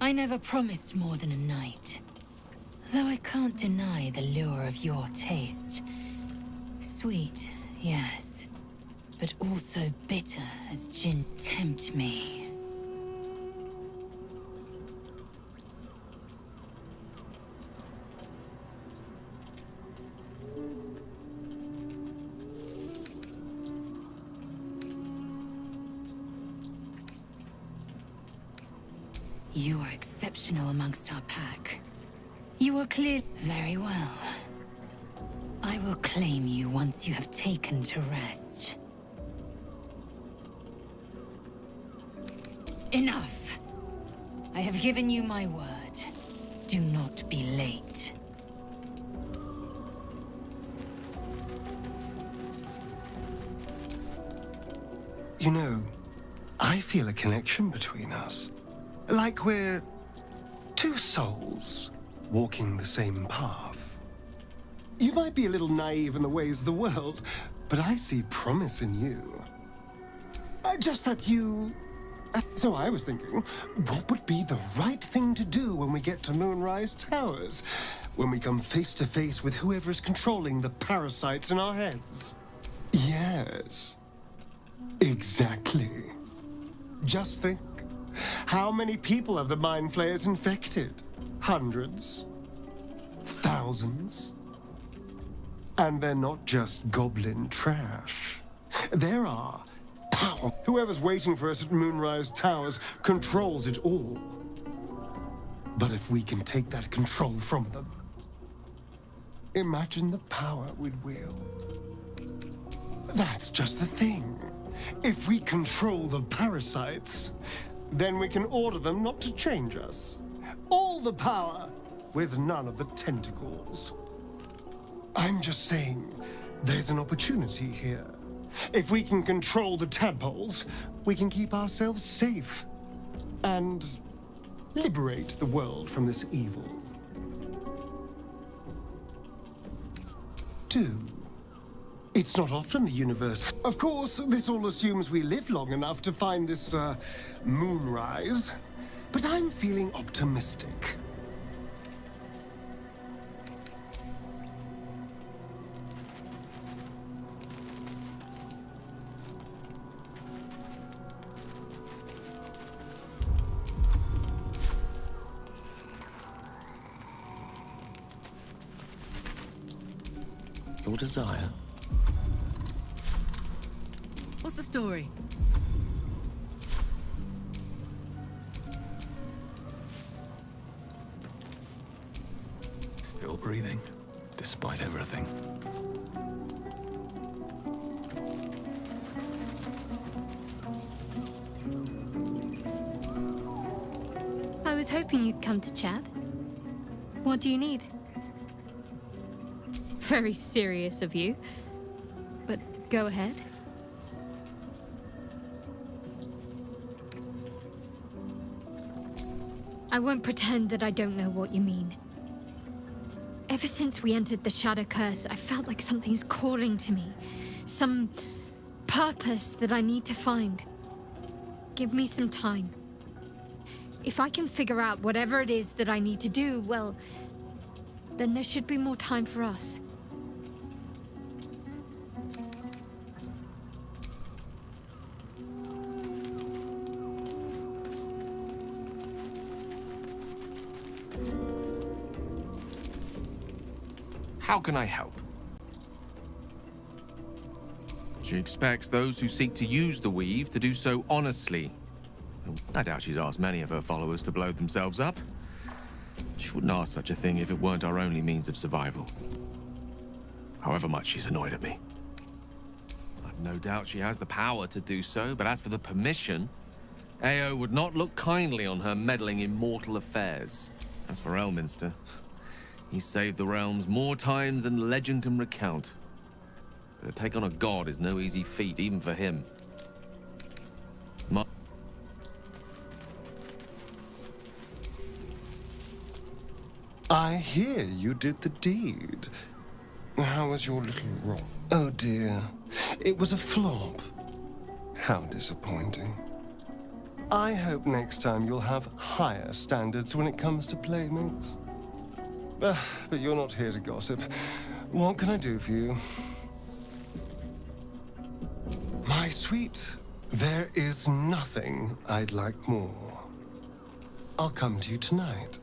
I never promised more than a night. Though I can't deny the lure of your taste. Sweet, yes. But also bitter as gin tempt me. You are exceptional amongst our pack. You are clear very well. I will claim you once you have taken to rest. Enough! I have given you my word. Do not be late. You know, I feel a connection between us. Like we're two souls walking the same path. You might be a little naive in the ways of the world, but I see promise in you. Just that you... So I was thinking, what would be the right thing to do when we get to Moonrise Towers? When we come face to face with whoever is controlling the parasites in our heads? Yes. Exactly. Just think. How many people have the Mind Flayers infected? Hundreds? Thousands? And they're not just goblin trash. There are power. Whoever's waiting for us at Moonrise Towers controls it all. But if we can take that control from them, imagine the power we'd wield. That's just the thing. If we control the parasites, then we can order them not to change us. All the power, with none of the tentacles. I'm just saying, there's an opportunity here. If we can control the tadpoles, we can keep ourselves safe. And liberate the world from this evil. Do. It's not often the universe... Of course, this all assumes we live long enough to find this, moonrise. But I'm feeling optimistic. Your desire? What's the story? Still breathing, despite everything. I was hoping you'd come to chat. What do you need? Very serious of you. But go ahead. I won't pretend that I don't know what you mean. Ever since we entered the Shadow Curse, I felt like something's calling to me. Some purpose that I need to find. Give me some time. If I can figure out whatever it is that I need to do, well, then there should be more time for us. How can I help? She expects those who seek to use the weave to do so honestly. I doubt she's asked many of her followers to blow themselves up. She wouldn't ask such a thing if it weren't our only means of survival. However much she's annoyed at me. I've no doubt she has the power to do so, but as for the permission, Ao would not look kindly on her meddling in mortal affairs. As for Elminster, he saved the realms more times than legend can recount. But to take on a god is no easy feat, even for him. I hear you did the deed. How was your little rock? Oh dear, it was a flop. How disappointing. I hope next time you'll have higher standards when it comes to playmates. But you're not here to gossip. What can I do for you? My sweet, there is nothing I'd like more. I'll come to you tonight,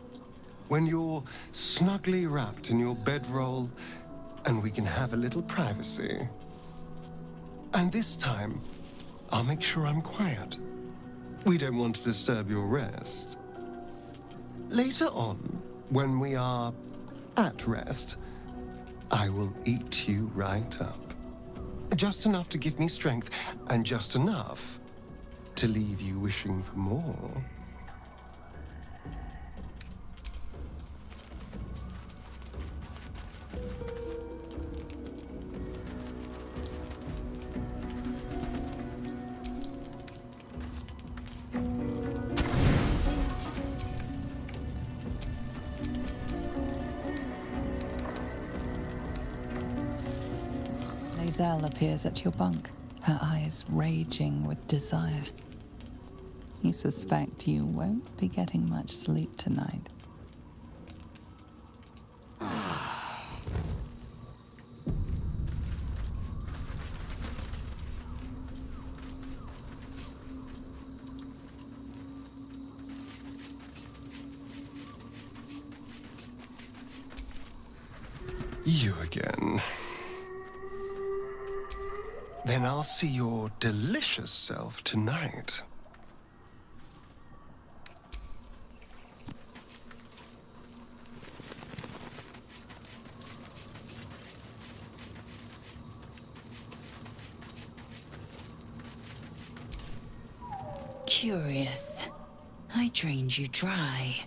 when you're snugly wrapped in your bedroll, and we can have a little privacy. And this time, I'll make sure I'm quiet. We don't want to disturb your rest. Later on, when we are at rest, I will eat you right up. Just enough to give me strength, and just enough to leave you wishing for more. Lae'zel appears at your bunk, her eyes raging with desire. You suspect you won't be getting much sleep tonight. You again. Then I'll see your delicious self tonight. Curious. I drained you dry.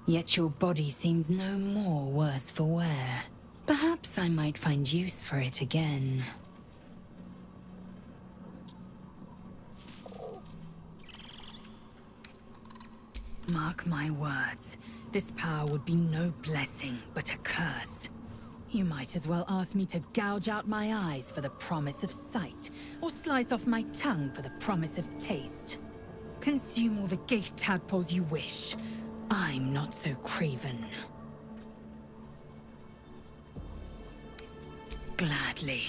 Yet your body seems no more worse for wear. Perhaps I might find use for it again. Mark my words. This power would be no blessing, but a curse. You might as well ask me to gouge out my eyes for the promise of sight, or slice off my tongue for the promise of taste. Consume all the gate tadpoles you wish. I'm not so craven. Gladly.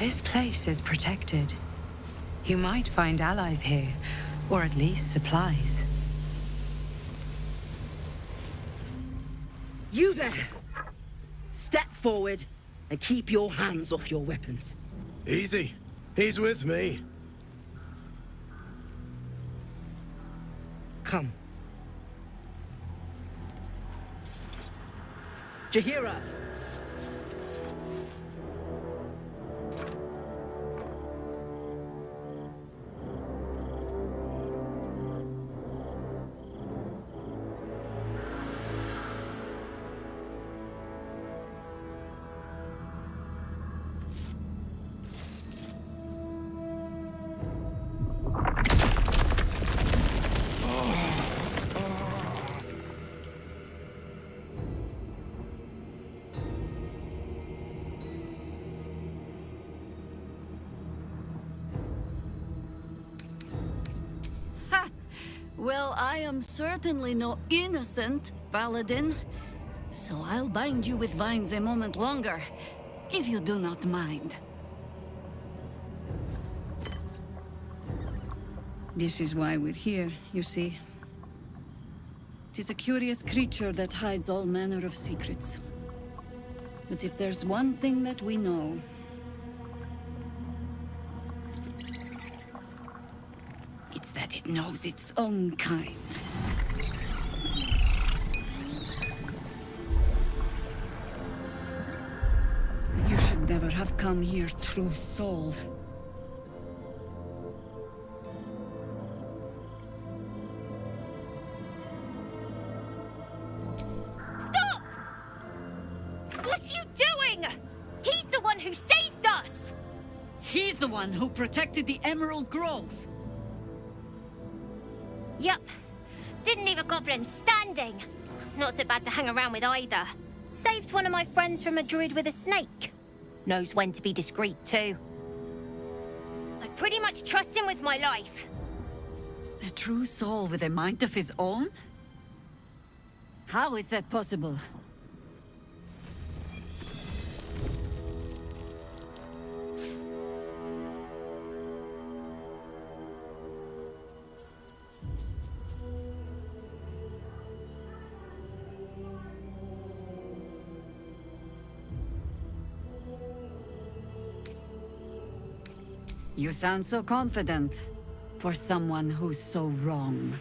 This place is protected. You might find allies here, or at least supplies. You there! Step forward and keep your hands off your weapons. Easy. He's with me. Come. Jahira! Well, I am certainly no innocent, Paladin. So I'll bind you with vines a moment longer, if you do not mind. This is why we're here, you see. It is a curious creature that hides all manner of secrets. But if there's one thing that we know, it's that it knows its own kind. You should never have come here, true soul. Stop! What are you doing? He's the one who saved us! He's the one who protected the Emerald Grove. Yup. Didn't leave a goblin standing. Not so bad to hang around with either. Saved one of my friends from a druid with a snake. Knows when to be discreet too. I pretty much trust him with my life. A true soul with a mind of his own? How is that possible? You sound so confident for someone who's so wrong.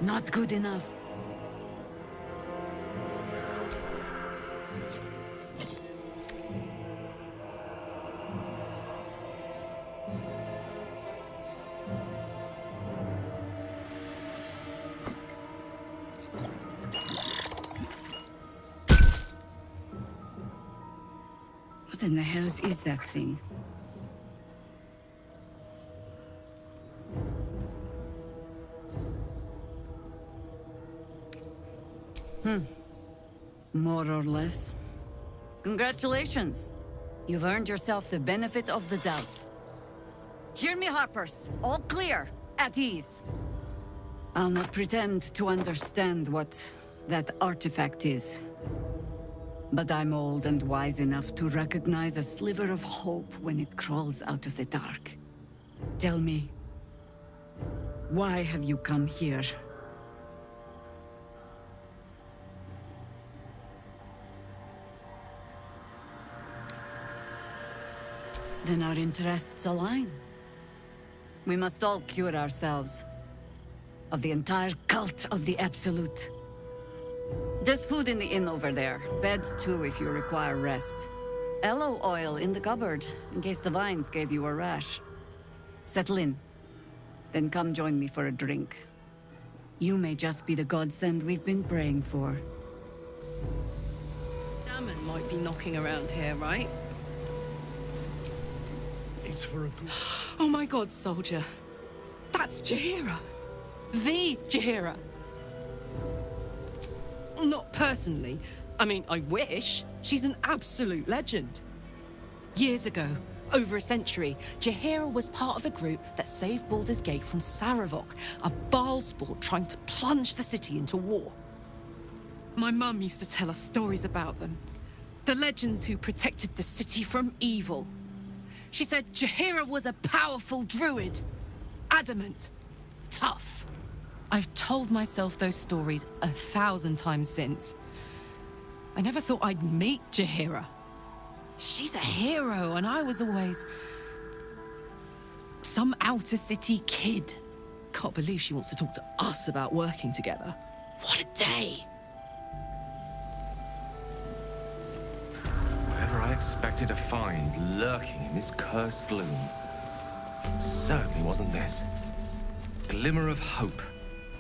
Not good enough. What in the hells is that thing? More or less. Congratulations. You've earned yourself the benefit of the doubt. Hear me, Harpers. All clear. At ease. I'll not pretend to understand what that artifact is. But I'm old and wise enough to recognize a sliver of hope when it crawls out of the dark. Tell me, why have you come here? Then our interests align. We must all cure ourselves of the entire cult of the Absolute. There's food in the inn over there. Beds too if you require rest. Aloe oil in the cupboard, in case the vines gave you a rash. Settle in. Then come join me for a drink. You may just be the godsend we've been praying for. Damon might be knocking around here, right? It's for a good... Oh my god, soldier. That's Jahira. The Jahira. Not personally. I mean, I wish. She's an absolute legend. Years ago, over a century, Jaheira was part of a group that saved Baldur's Gate from Saravok, a Baalsport trying to plunge the city into war. My mum used to tell us stories about them. The legends who protected the city from evil. She said Jaheira was a powerful druid. Adamant. Tough. I've told myself those stories 1,000 times since. I never thought I'd meet Jaheira. She's a hero, and I was always some outer city kid. Can't believe she wants to talk to us about working together. What a day! Whatever I expected to find lurking in this cursed gloom, certainly wasn't this. Glimmer of hope.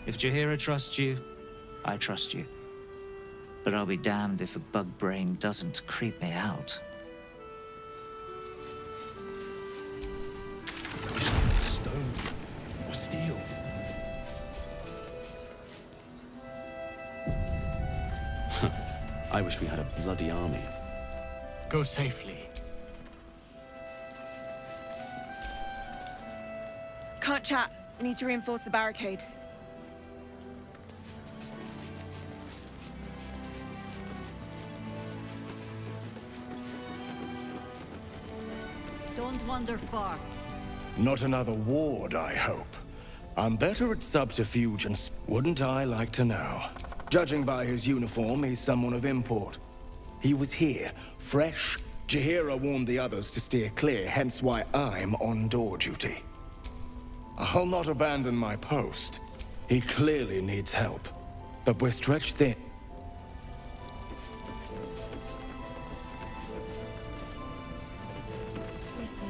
If Jaheira trusts you, I trust you. But I'll be damned if a bug brain doesn't creep me out. Stone or steel. I wish we had a bloody army. Go safely. Can't chat. I need to reinforce the barricade. Don't wander far. Not another ward, I hope. I'm better at subterfuge and wouldn't I like to know? Judging by his uniform, he's someone of import. He was here, fresh. Jaheira warned the others to steer clear, hence why I'm on door duty. I'll not abandon my post. He clearly needs help, but we're stretched thin. Listen.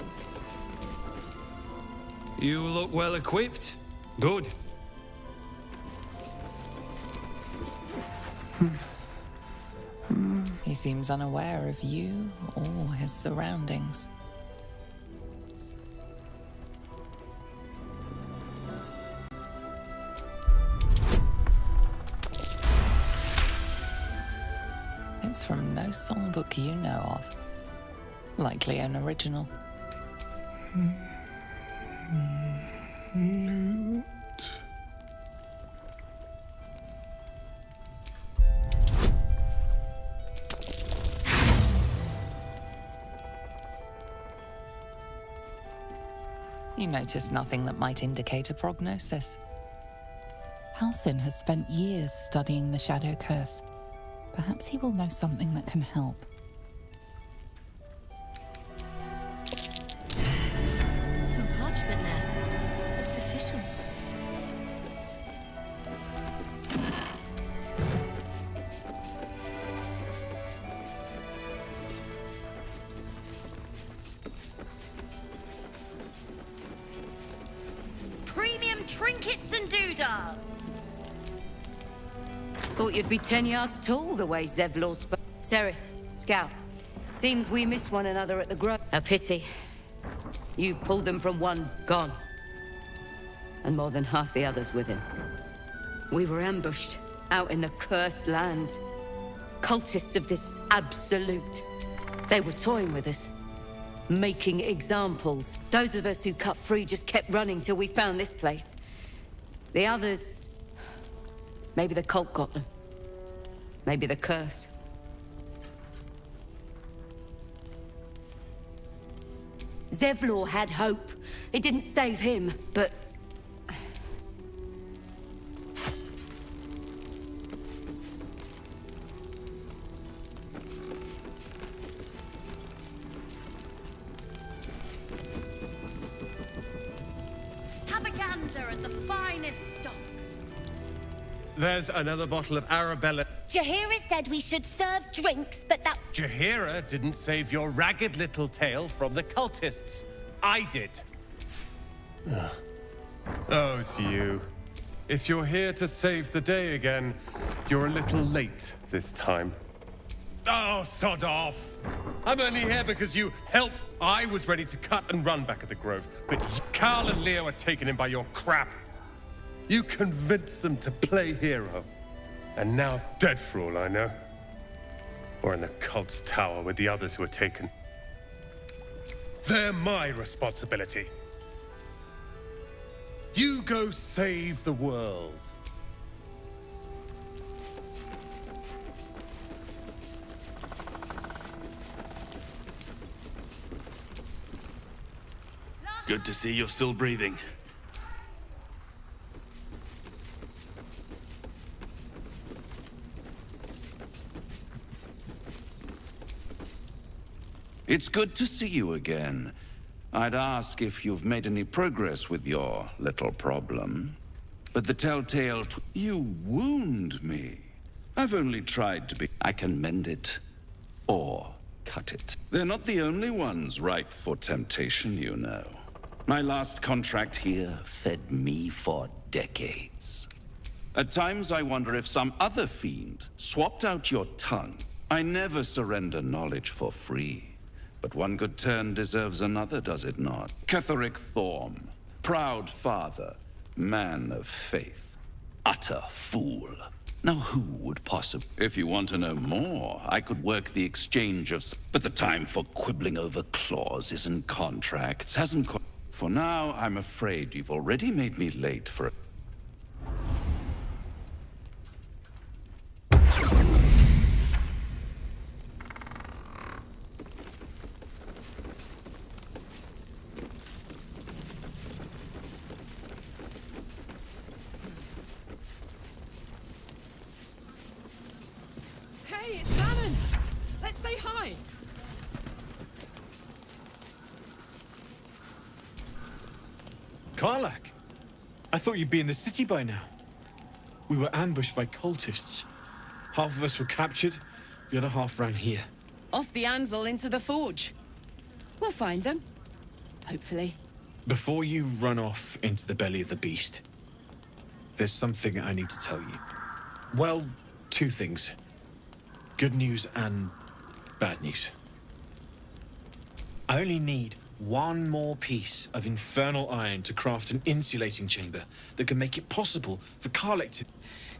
You look well equipped. Good. He seems unaware of you or his surroundings. It's from no songbook you know of. Likely an original. You notice nothing that might indicate a prognosis. Halsin has spent years studying the Shadow Curse. Perhaps he will know something that can help. Some parchment there. It's official. Premium trinkets and doodah! Thought you'd be 10 yards tall the way Zevlor spoke. Ceres, Scout. Seems we missed one another at the grove. A pity. You pulled them from one, gone. And more than half the others with him. We were ambushed, out in the cursed lands. Cultists of this absolute. They were toying with us. Making examples. Those of us who cut free just kept running till we found this place. The others... maybe the cult got them. Maybe the curse. Zevlor had hope. It didn't save him, but... have a gander at the finest stock. There's another bottle of Arabella. Jaheira said we should serve drinks, but that... Jaheira didn't save your ragged little tail from the cultists. I did. Oh, it's you. If you're here to save the day again, you're a little late this time. Oh, sod off! I'm only here because you helped. I was ready to cut and run back at the Grove, but Carl and Leo are taken in by your crap. You convinced them to play hero. And now dead for all I know. Or in the cult's tower with the others who were taken. They're my responsibility. You go save the world. Good to see you're still breathing. It's good to see you again. I'd ask if you've made any progress with your little problem. But the telltale... You wound me. I've only tried to be... I can mend it. Or cut it. They're not the only ones ripe for temptation, you know. My last contract here fed me for decades. At times I wonder if some other fiend swapped out your tongue. I never surrender knowledge for free. But one good turn deserves another, does it not? Ketheric Thorm, proud father, man of faith, utter fool. Now who would possibly... If you want to know more, I could work the exchange of... But the time for quibbling over clauses and contracts hasn't... For now, I'm afraid you've already made me late for... Hey, it's Salmon! Let's say hi! Karlak! I thought you'd be in the city by now. We were ambushed by cultists. Half of us were captured, the other half ran here. Off the anvil into the forge. We'll find them. Hopefully. Before you run off into the belly of the beast, there's something I need to tell you. Well, two things. Good news and bad news. I only need one more piece of infernal iron to craft an insulating chamber that can make it possible for Karlak to...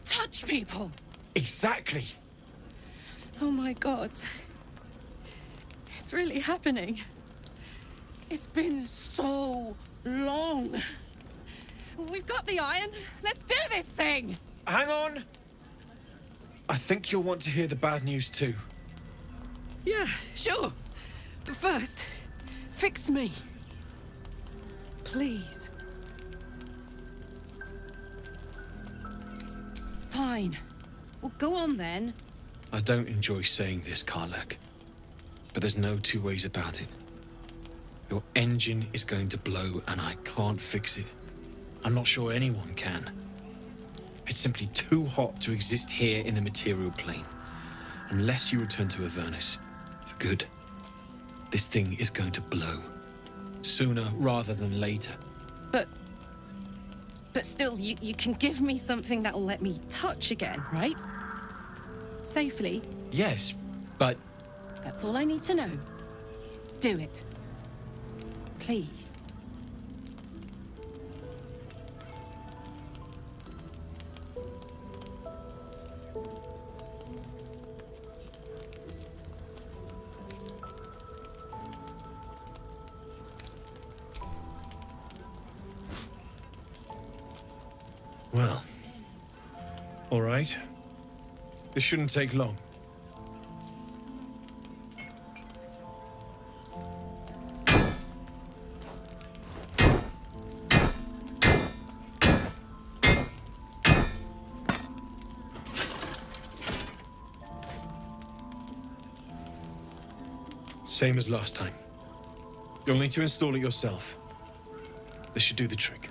Touch people! Exactly! Oh my god. It's really happening. It's been so long. We've got the iron. Let's do this thing! Hang on! I think you'll want to hear the bad news too. Yeah, sure. But first, fix me. Please. Fine. Well, go on then. I don't enjoy saying this, Karlak, but there's no two ways about it. Your engine is going to blow and I can't fix it. I'm not sure anyone can. It's simply too hot to exist here in the material plane. Unless you return to Avernus for good, this thing is going to blow. Sooner rather than later. But still, you can give me something that'll let me touch again, right? Safely. Yes, but... That's all I need to know. Do it. Please. Well, all right. This shouldn't take long. Same as last time. You'll need to install it yourself. This should do the trick.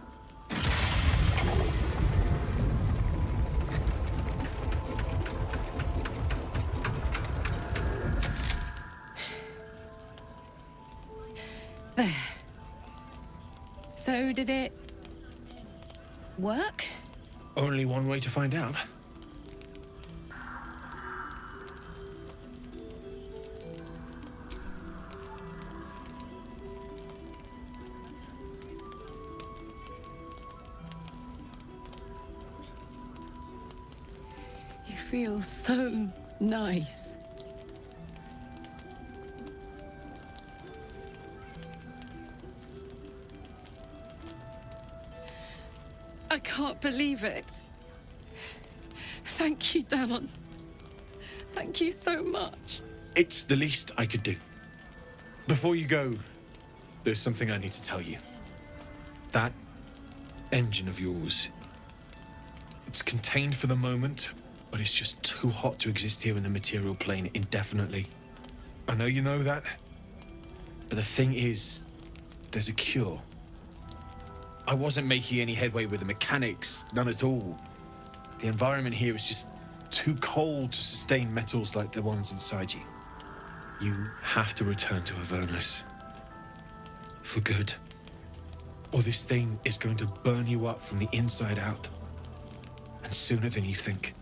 There. So did it work? Only one way to find out. You feel so nice. I can't believe it. Thank you, Damon. Thank you so much. It's the least I could do. Before you go, there's something I need to tell you. That engine of yours, it's contained for the moment, but it's just too hot to exist here in the material plane indefinitely. I know you know that, but the thing is, there's a cure. I wasn't making any headway with the mechanics, none at all. The environment here is just too cold to sustain metals like the ones inside you. You have to return to Avernus. For good. Or this thing is going to burn you up from the inside out. And sooner than you think.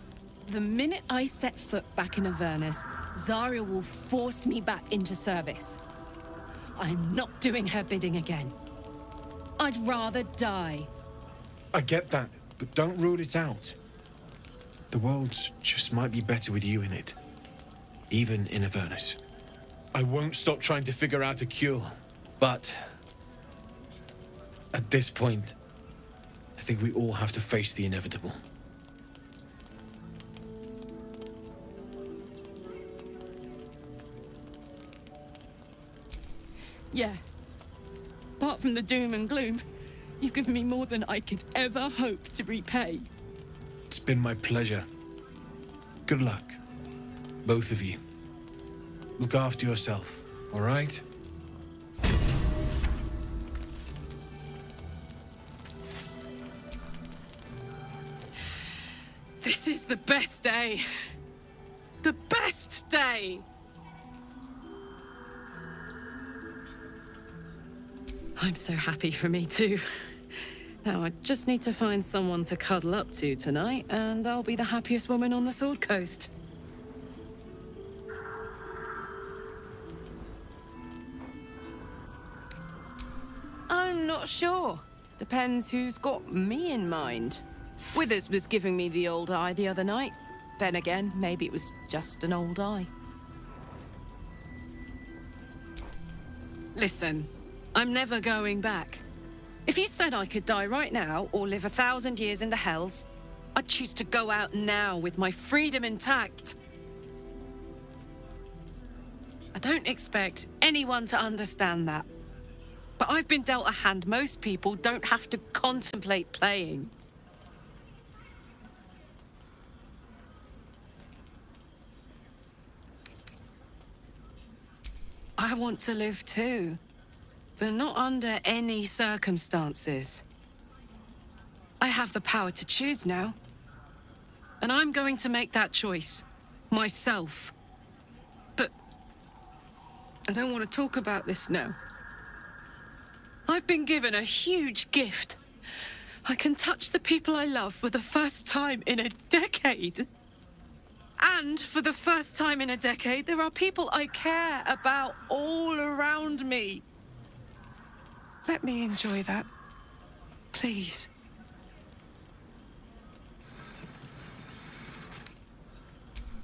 The minute I set foot back in Avernus, Zarya will force me back into service. I'm not doing her bidding again. I'd rather die. I get that, but don't rule it out. The world just might be better with you in it. Even in Avernus. I won't stop trying to figure out a cure, but at this point, I think we all have to face the inevitable. Yeah. Apart from the doom and gloom, you've given me more than I could ever hope to repay. It's been my pleasure. Good luck, both of you. Look after yourself, all right? This is the best day. The best day! I'm so happy for me too. Now I just need to find someone to cuddle up to tonight, and I'll be the happiest woman on the Sword Coast. I'm not sure. Depends who's got me in mind. Withers was giving me the old eye the other night. Then again, maybe it was just an old eye. Listen, I'm never going back. If you said I could die right now or live 1,000 years in the Hells, I'd choose to go out now with my freedom intact. I don't expect anyone to understand that. But I've been dealt a hand most people don't have to contemplate playing. I want to live too, but not under any circumstances. I have the power to choose now. And I'm going to make that choice. Myself. But I don't want to talk about this now. I've been given a huge gift. I can touch the people I love for the first time in a decade. And for the first time in a decade, there are people I care about all around me. Let me enjoy that. Please.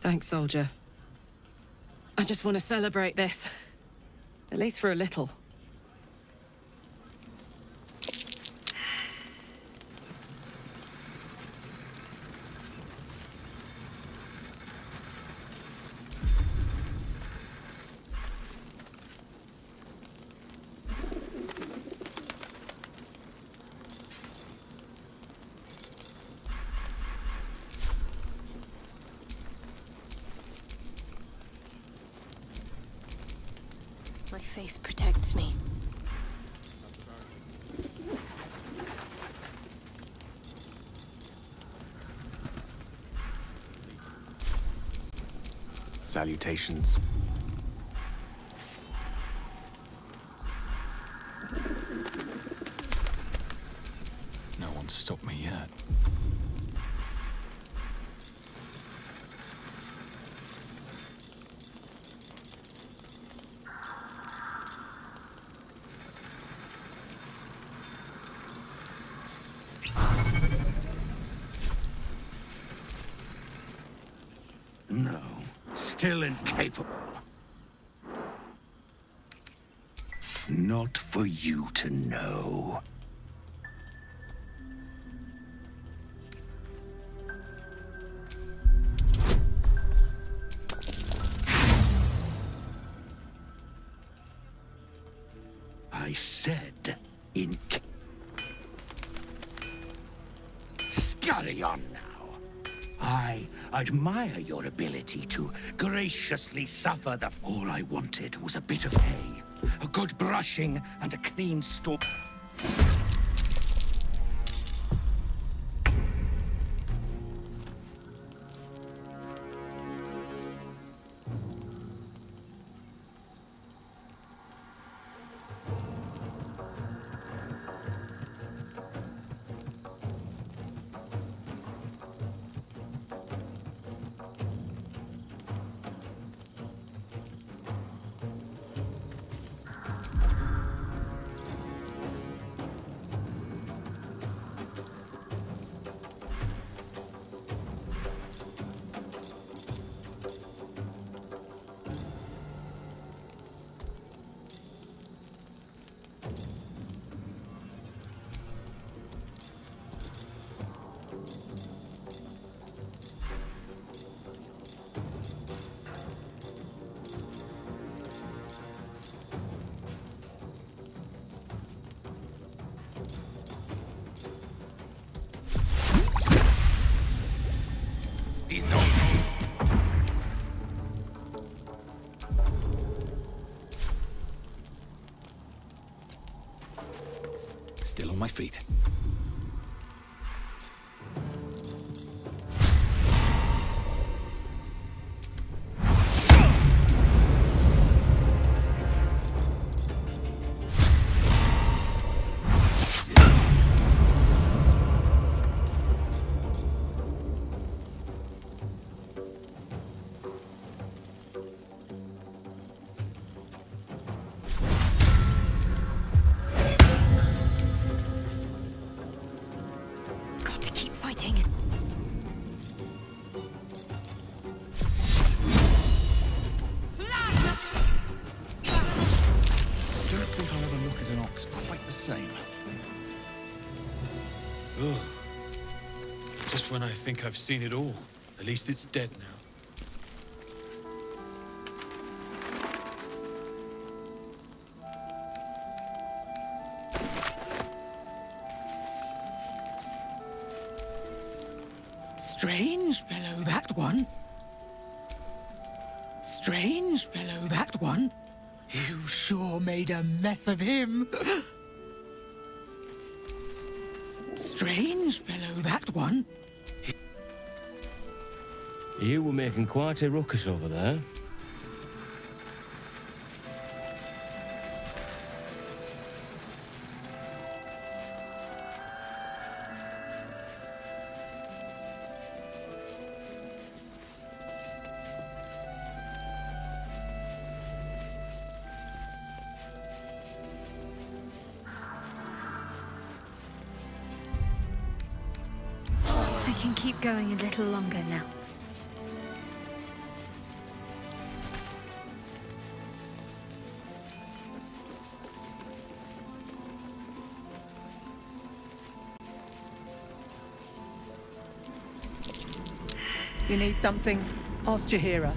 Thanks, soldier. I just want to celebrate this. At least for a little. My faith protects me. Salutations. No one's stopped me yet. No, still incapable. Not for you to know. said in... Scurry on now. I admire your ability to graciously suffer the... All I wanted was a bit of hay, a good brushing, and a clean store. Still on my feet. Ugh. Just when I think I've seen it all. At least it's dead now. Strange fellow, that one. Strange fellow, that one. You sure made a mess of him. Strange fellow, that one. You were making quite a ruckus over there. I can keep going a little longer now. You need something? Ask Jaheira.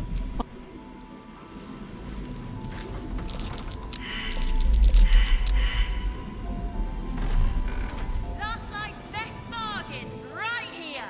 Last night's best bargains, right here.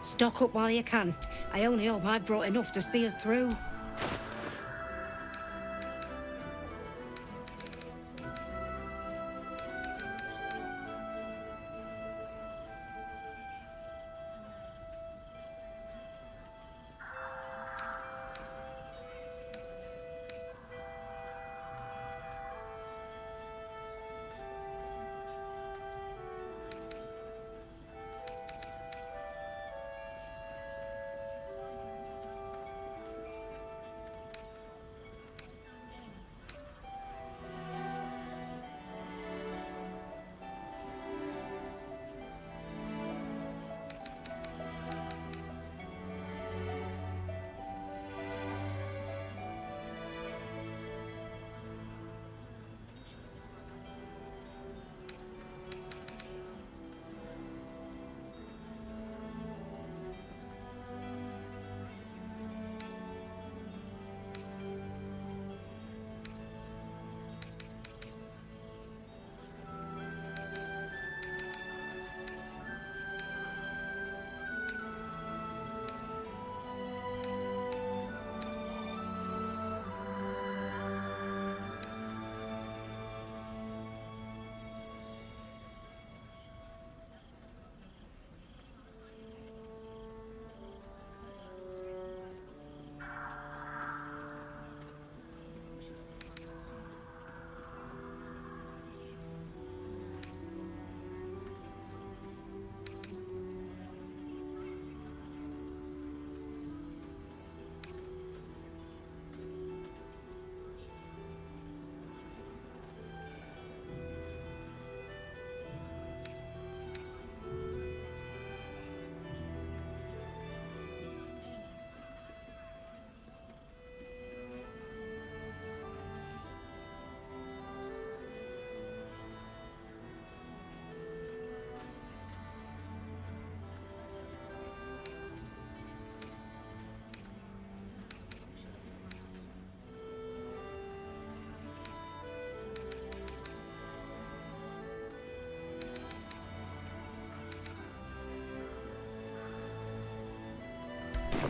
Stock up while you can. I only hope I've brought enough to see us through.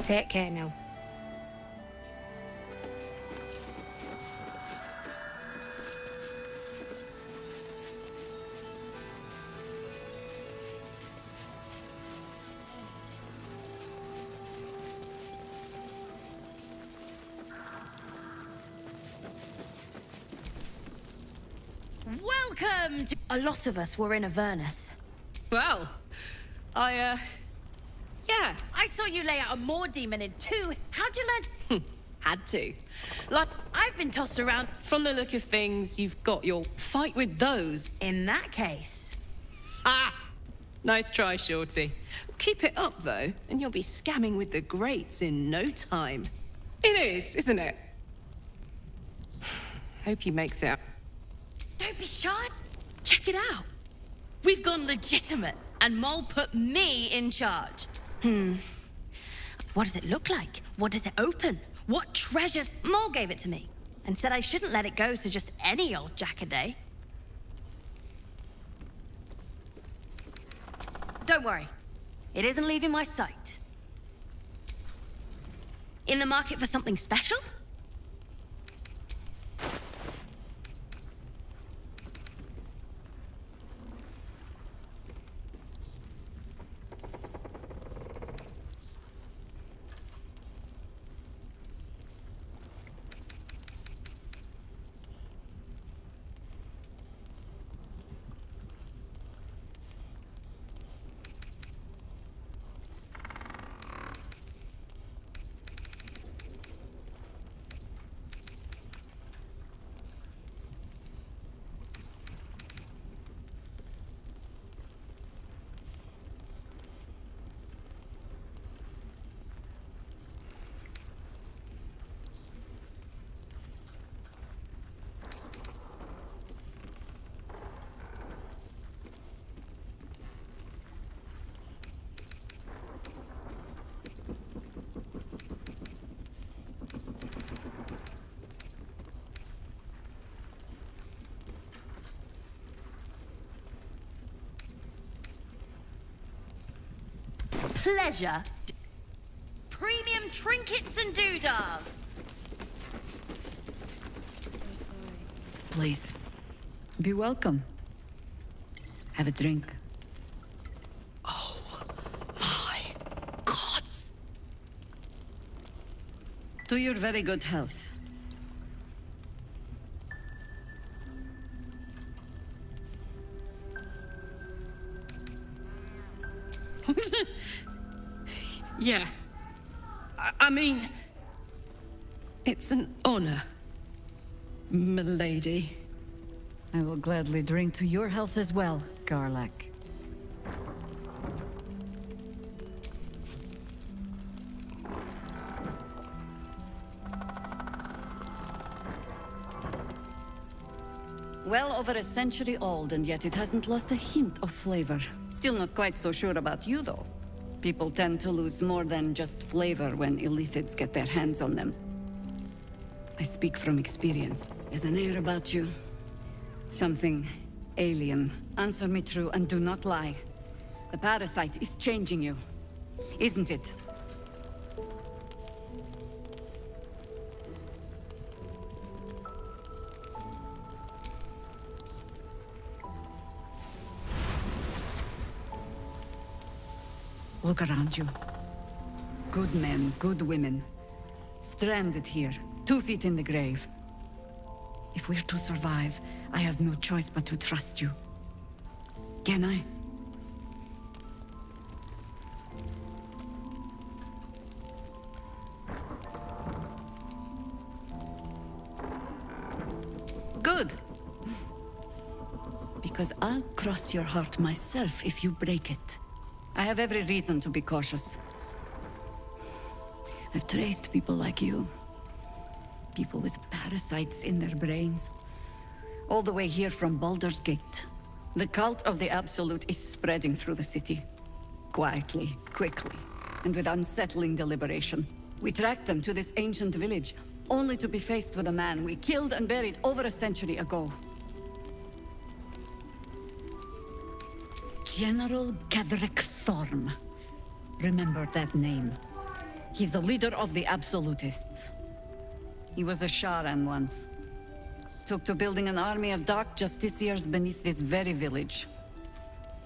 Take care now. Welcome to... A lot of us were in Avernus. Well, yeah. I saw you lay out a Moor demon in 2. How'd you learn? Had to. Like, I've been tossed around. from the look of things, you've got your fight with those. In that case... Nice try, Shorty. Keep it up, though, and you'll be scamming with the greats in no time. It is, isn't it? Hope he makes it. Don't be shy. Check it out. We've gone legitimate, and Mole put me in charge. What does it look like? What does it open? What treasures? Mole gave it to me, and said I shouldn't let it go to just any old jackaday. Don't worry. It isn't leaving my sight. In the market for something special? Pleasure. Premium trinkets and doodah. Please, be welcome. Have a drink. Oh, my gods. To your very good health. Yeah. I mean, it's an honor, milady. I will gladly drink to your health as well, Garlac. Well over a century old, and yet it hasn't lost a hint of flavor. Still not quite so sure about you, though. People tend to lose more than just flavor when illithids get their hands on them. I speak from experience. There's an air about you. Something alien. Answer me true and do not lie. The parasite is changing you, isn't it? Look around you. Good men, good women. Stranded here, 2 feet in the grave. If we're to survive, I have no choice but to trust you. Can I? Good. Because I'll cross your heart myself if you break it. I have every reason to be cautious. I've traced people like you. People with parasites in their brains. All the way here from Baldur's Gate. The cult of the Absolute is spreading through the city. Quietly, quickly, and with unsettling deliberation. We tracked them to this ancient village, only to be faced with a man we killed and buried over a century ago. General Gadrick Thorn. Remember that name. He's the leader of the Absolutists. He was a Sharan once. Took to building an army of dark justiciars beneath this very village.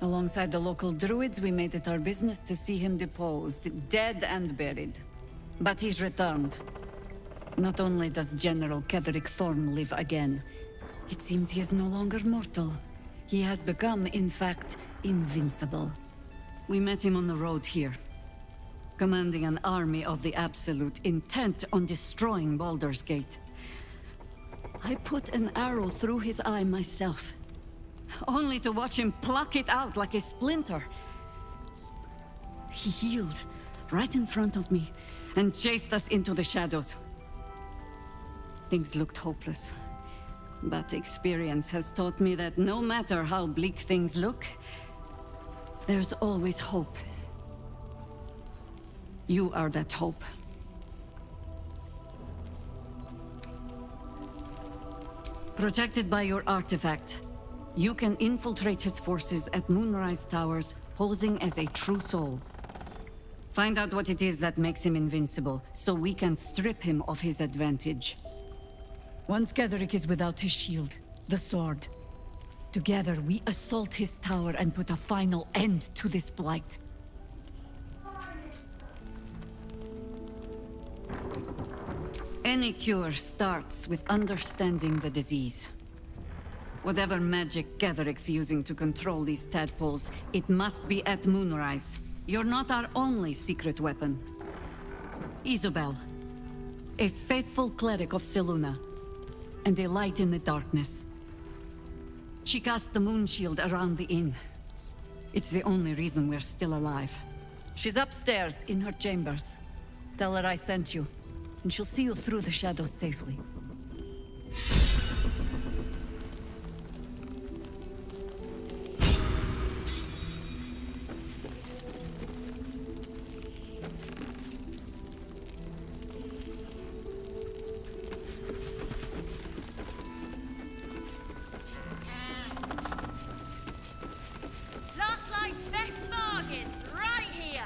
Alongside the local druids, we made it our business to see him deposed, dead and buried. But he's returned. Not only does General Ketherick Thorm live again, it seems he is no longer mortal. He has become, in fact, invincible. We met him on the road here, commanding an army of the Absolute, intent on destroying Baldur's Gate. I put an arrow through his eye myself, only to watch him pluck it out like a splinter. He healed right in front of me and chased us into the shadows. Things looked hopeless, but experience has taught me that no matter how bleak things look, there's always hope. You are that hope. Protected by your artifact, you can infiltrate his forces at Moonrise Towers, posing as a true soul. Find out what it is that makes him invincible, so we can strip him of his advantage. Once Ketherick is without his shield, the sword, together we assault his tower and put a final end to this blight. Any cure starts with understanding the disease. Whatever magic Ketherick's using to control these tadpoles, it must be at Moonrise. You're not our only secret weapon. Isabel, a faithful cleric of Selûne, and a light in the darkness. She cast the moon shield around the inn. It's the only reason we're still alive. She's upstairs in her chambers. Tell her I sent you, and she'll see you through the shadows safely. Last night's best bargains, right here!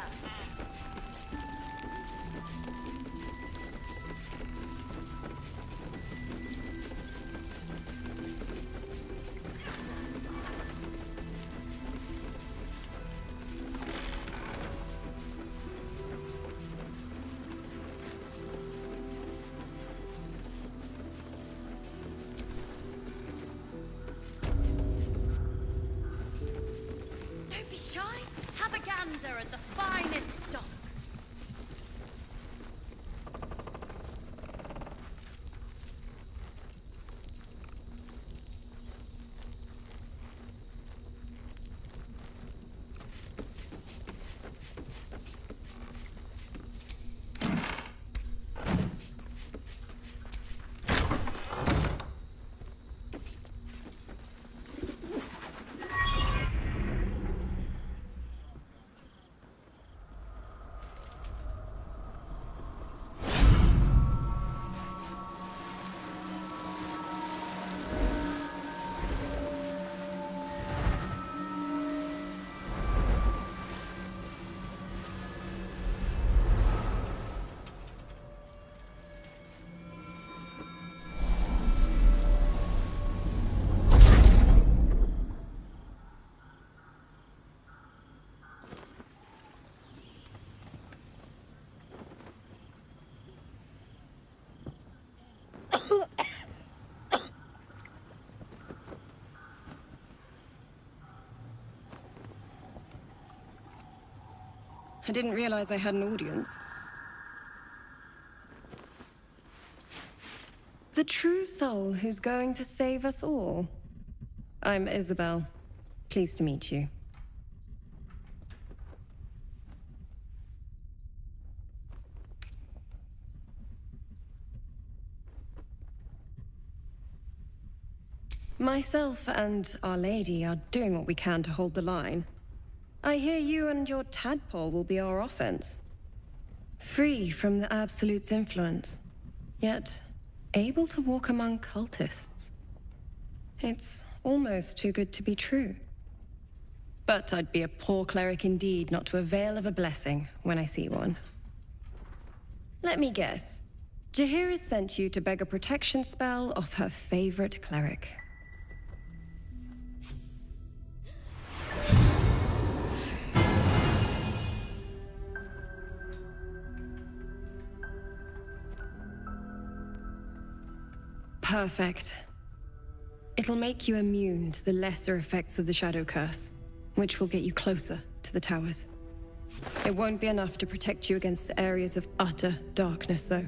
Don't be shy. Have a gander at the finest stock. I didn't realize I had an audience. The true soul who's going to save us all. I'm Isabel. Pleased to meet you. Myself and Our Lady are doing what we can to hold the line. I hear you and your tadpole will be our offense. Free from the Absolute's influence, yet able to walk among cultists. It's almost too good to be true. But I'd be a poor cleric indeed not to avail of a blessing when I see one. Let me guess. Jaheira sent you to beg a protection spell off her favorite cleric. Perfect. It'll make you immune to the lesser effects of the Shadow Curse, which will get you closer to the towers. It won't be enough to protect you against the areas of utter darkness, though,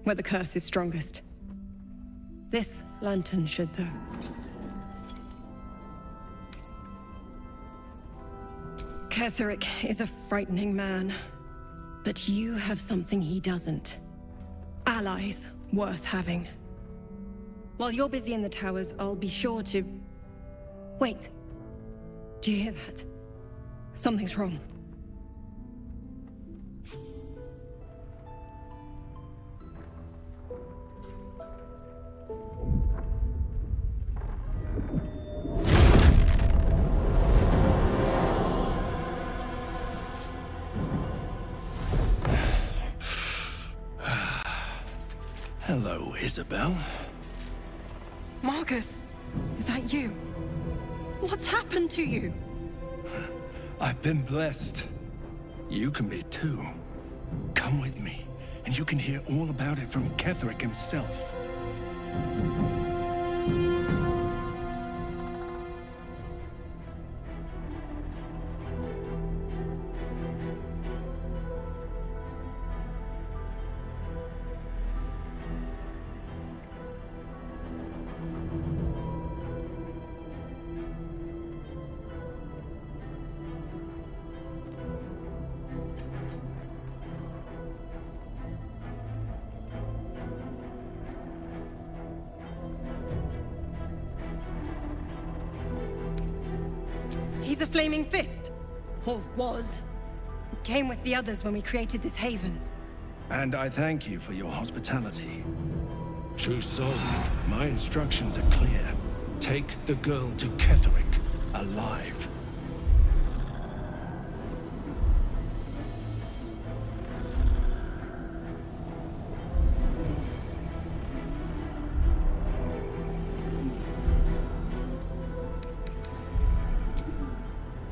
where the curse is strongest. This lantern should, though. Ketheric is a frightening man, but you have something he doesn't. Allies worth having. While you're busy in the towers, I'll be sure to... Wait. Do you hear that? Something's wrong. Hello, Isabel. Marcus, is that you? What's happened to you? I've been blessed. You can be too. Come with me, and you can hear all about it from Ketheric himself. He's a flaming fist. Or was. Came with the others when we created this haven. And I thank you for your hospitality. True soul, my instructions are clear. Take the girl to Ketheric, alive.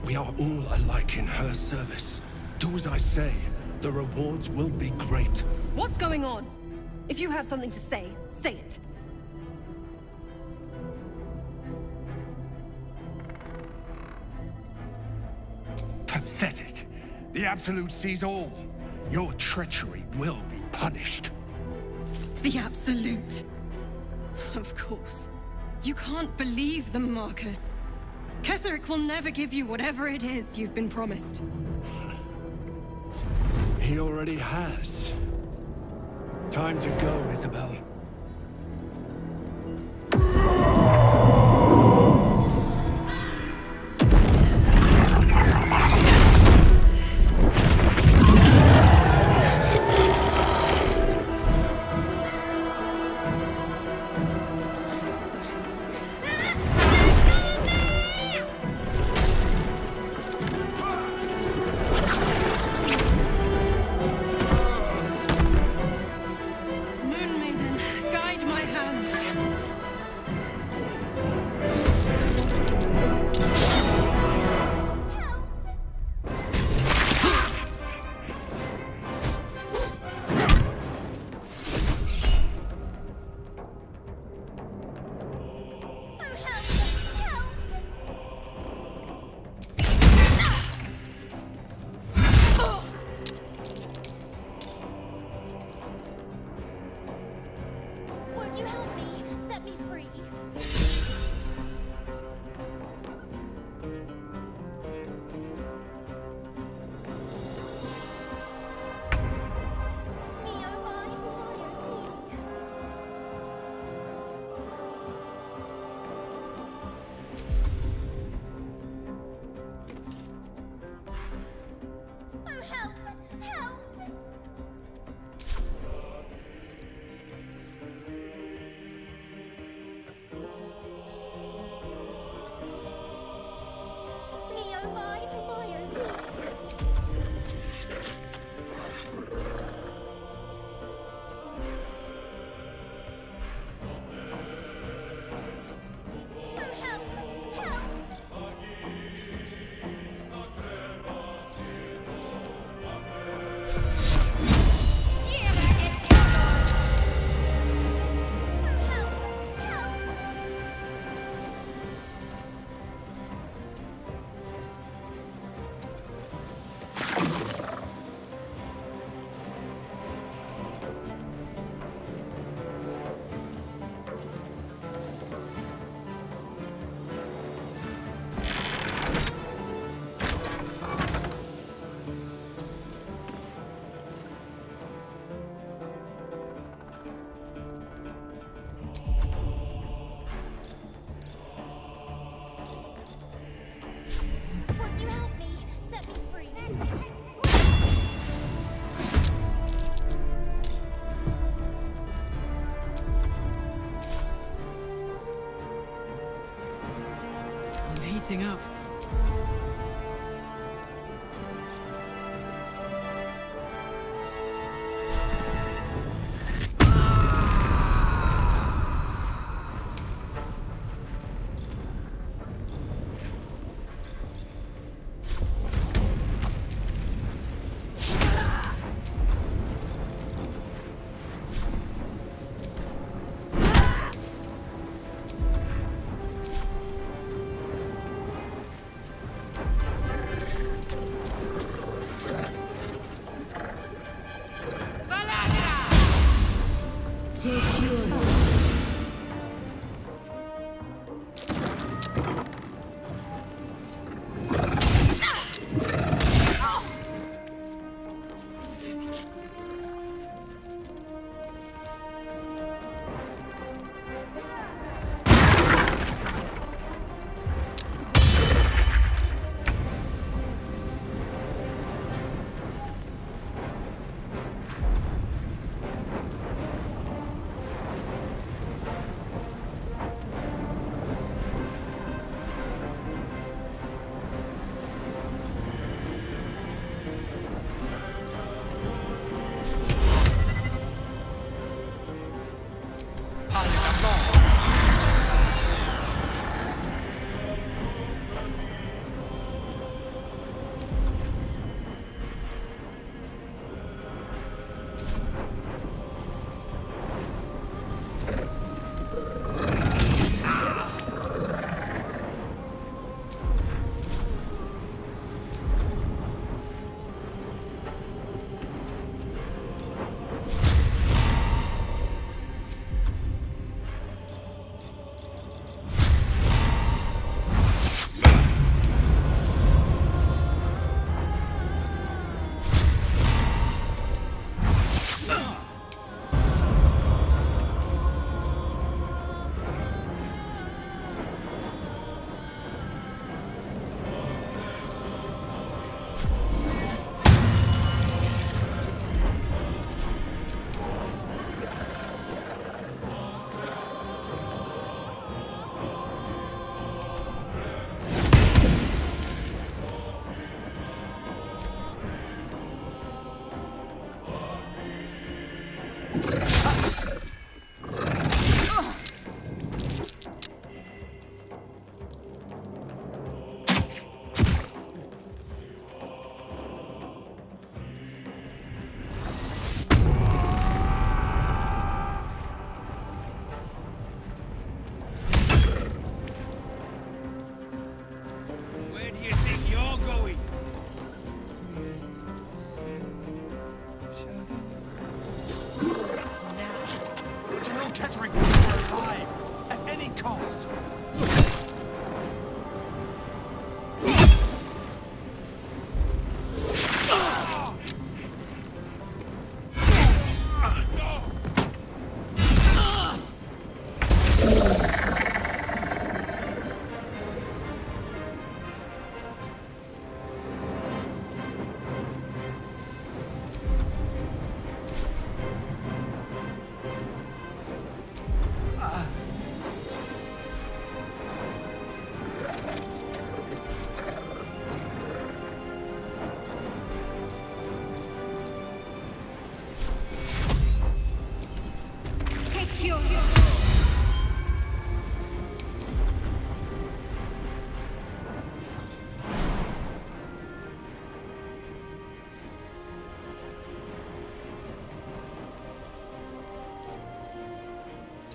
We are all alike in her service. Do as I say. The rewards will be great. What's going on? If you have something to say, say it. Pathetic. The Absolute sees all. Your treachery will be punished. The Absolute. Of course. You can't believe them, Marcus. Ketheric will never give you whatever it is you've been promised. He already has. Time to go, Isabel. heating up.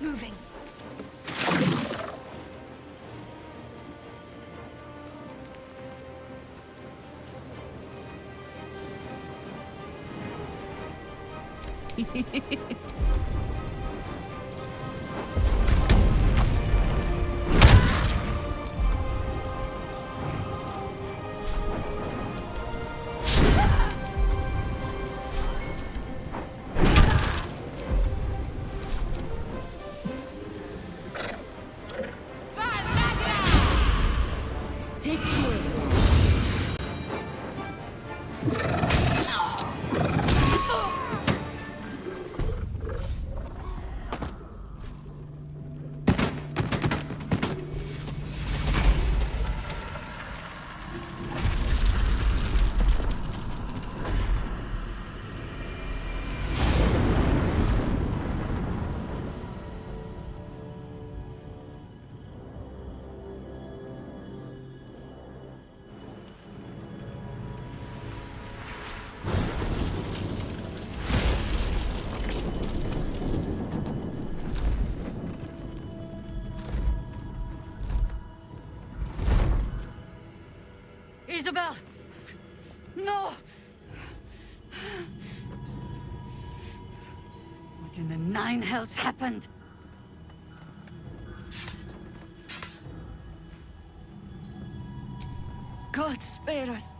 Moving. Isabel! No! What in the nine hells happened? God spare us.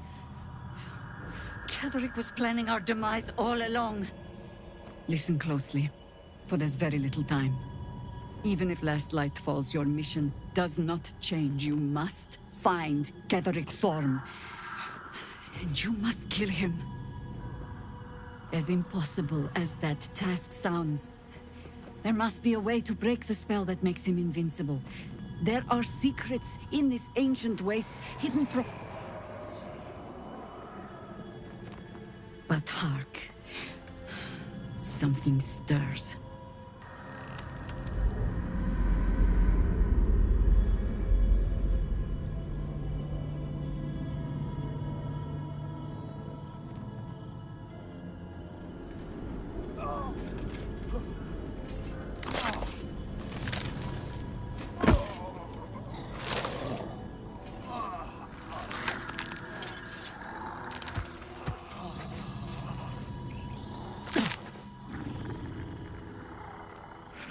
Ketheric was planning our demise all along. Listen closely, for there's very little time. Even if last light falls, your mission does not change. You must find Ketheric Thorm. And you must kill him. As impossible as that task sounds, there must be a way to break the spell that makes him invincible. There are secrets in this ancient waste hidden from... But hark. Something stirs.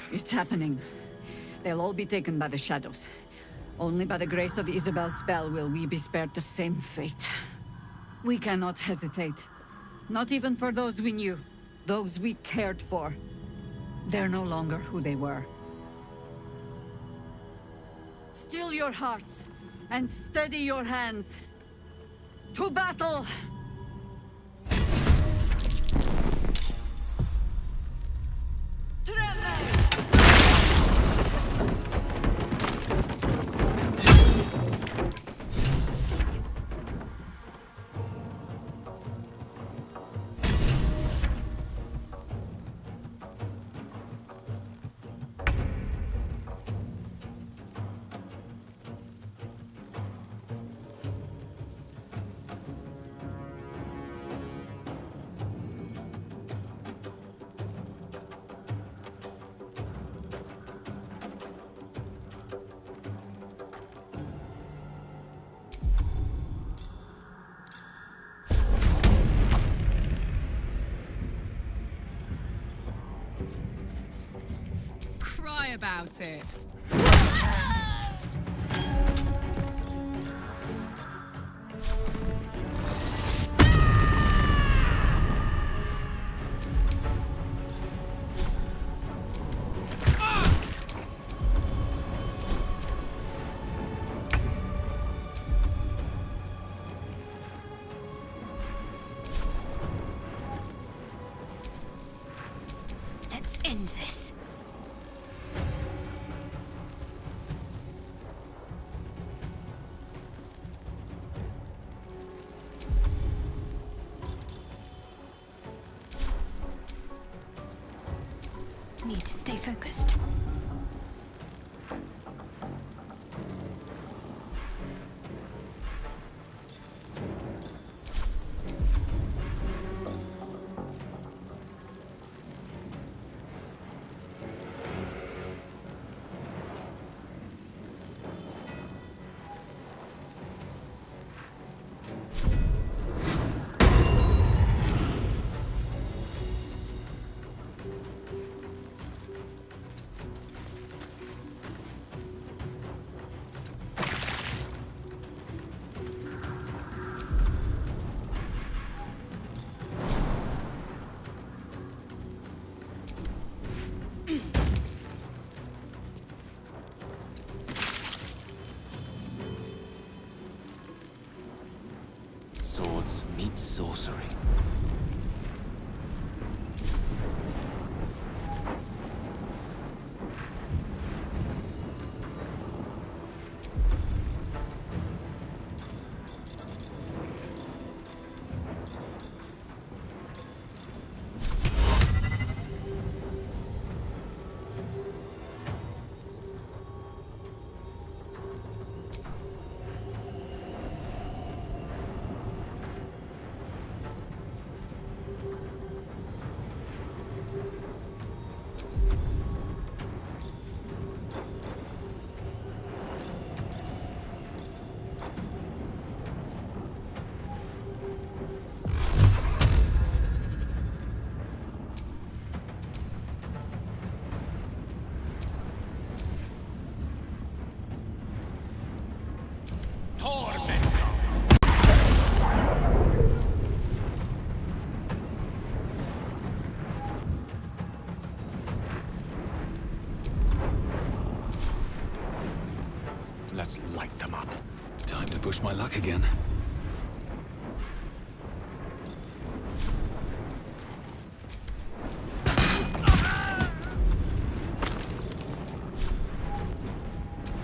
It's happening. They'll all be taken by the shadows. Only by the grace of Isabel's spell will we be spared the same fate. We cannot hesitate. Not even for those we knew. Those we cared for. They're no longer who they were. Still your hearts, and steady your hands. To battle! Cry about it. Let's end this. Need to stay focused. Swords meet sorcery. light them up. Time to push my luck again.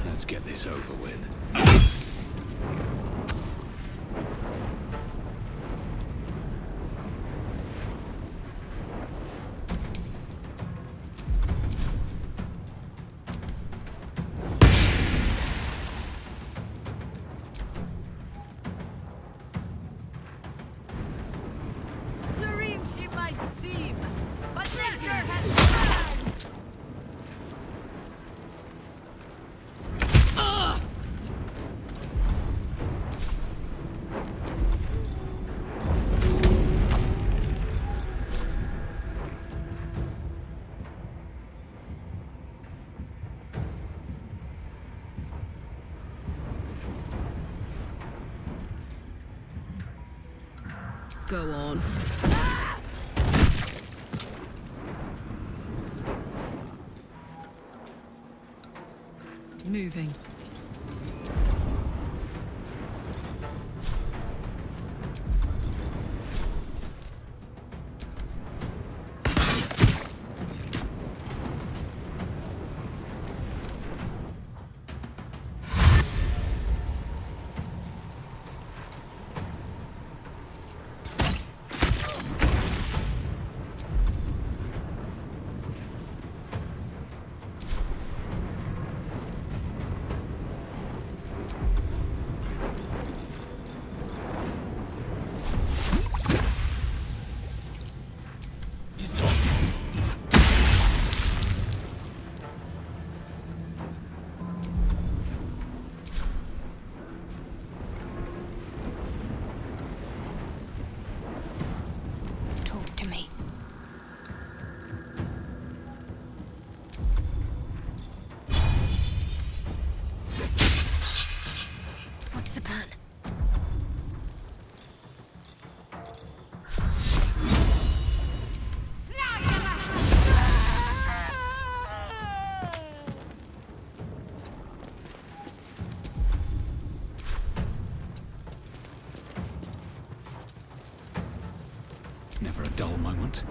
Let's get this over with. Serene she might seem, but nature has plans! Go on. Moving. Talk to me. What's the plan? Never a dull moment.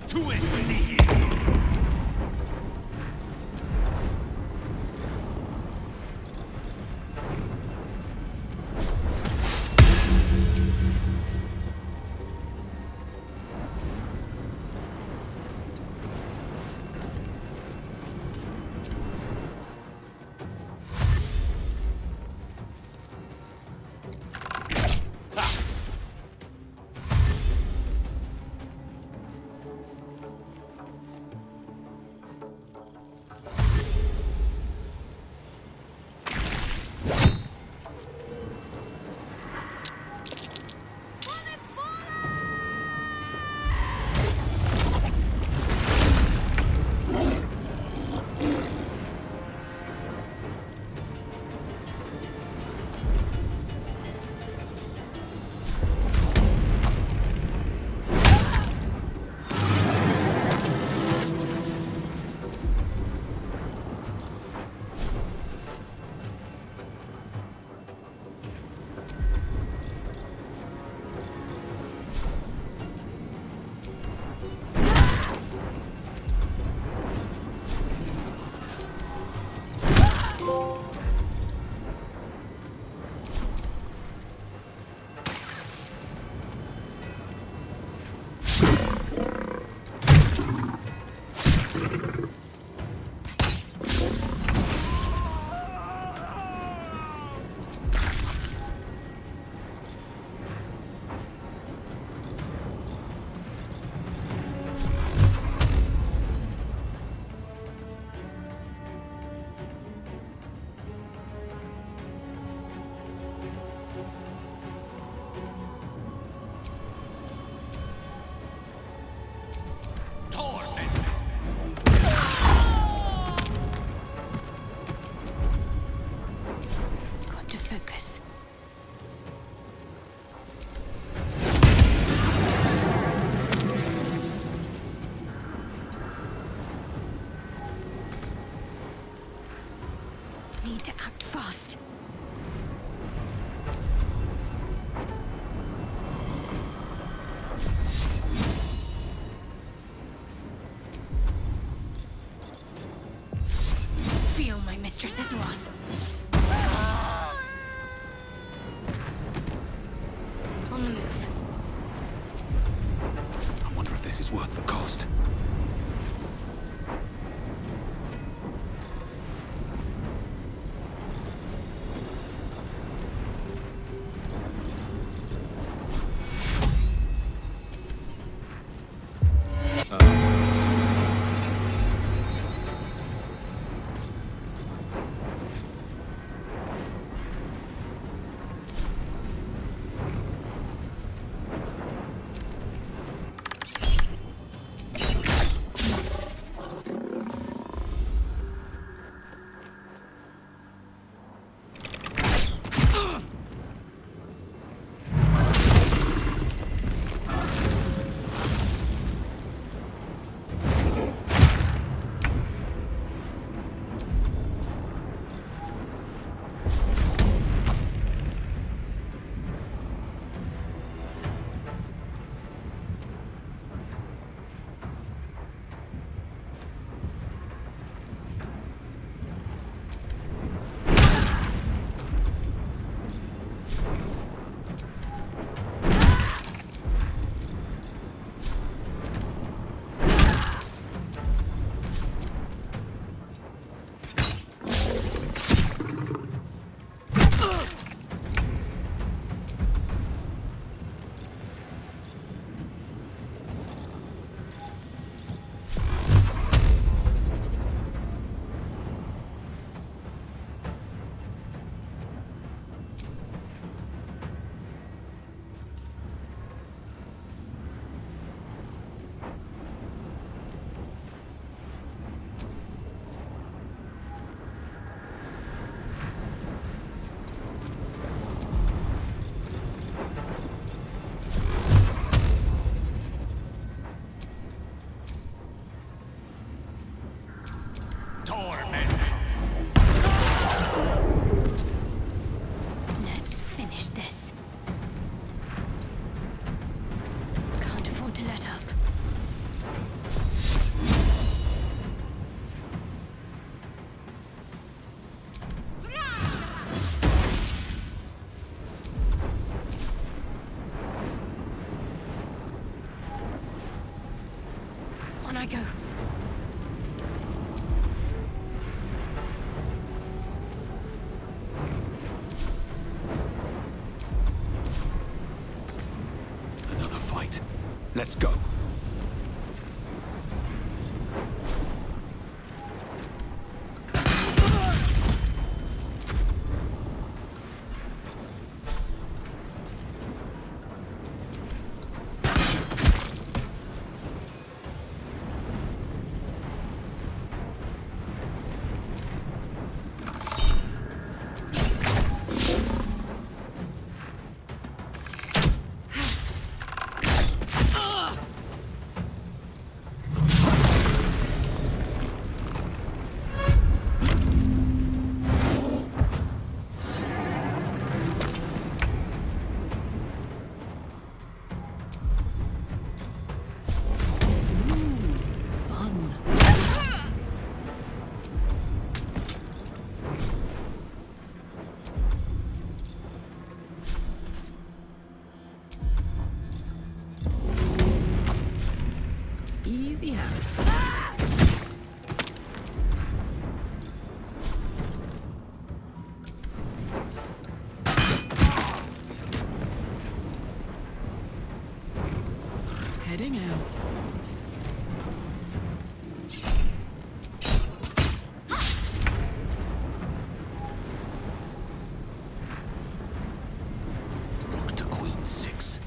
Tú es venir. fast. Feel my mistress's wrath. On the move. I wonder if this is worth the cost. Let's finish this. Can't afford to let up. On I go. Another fight. Let's go. Easy house. Heading out. Look to Queen 6.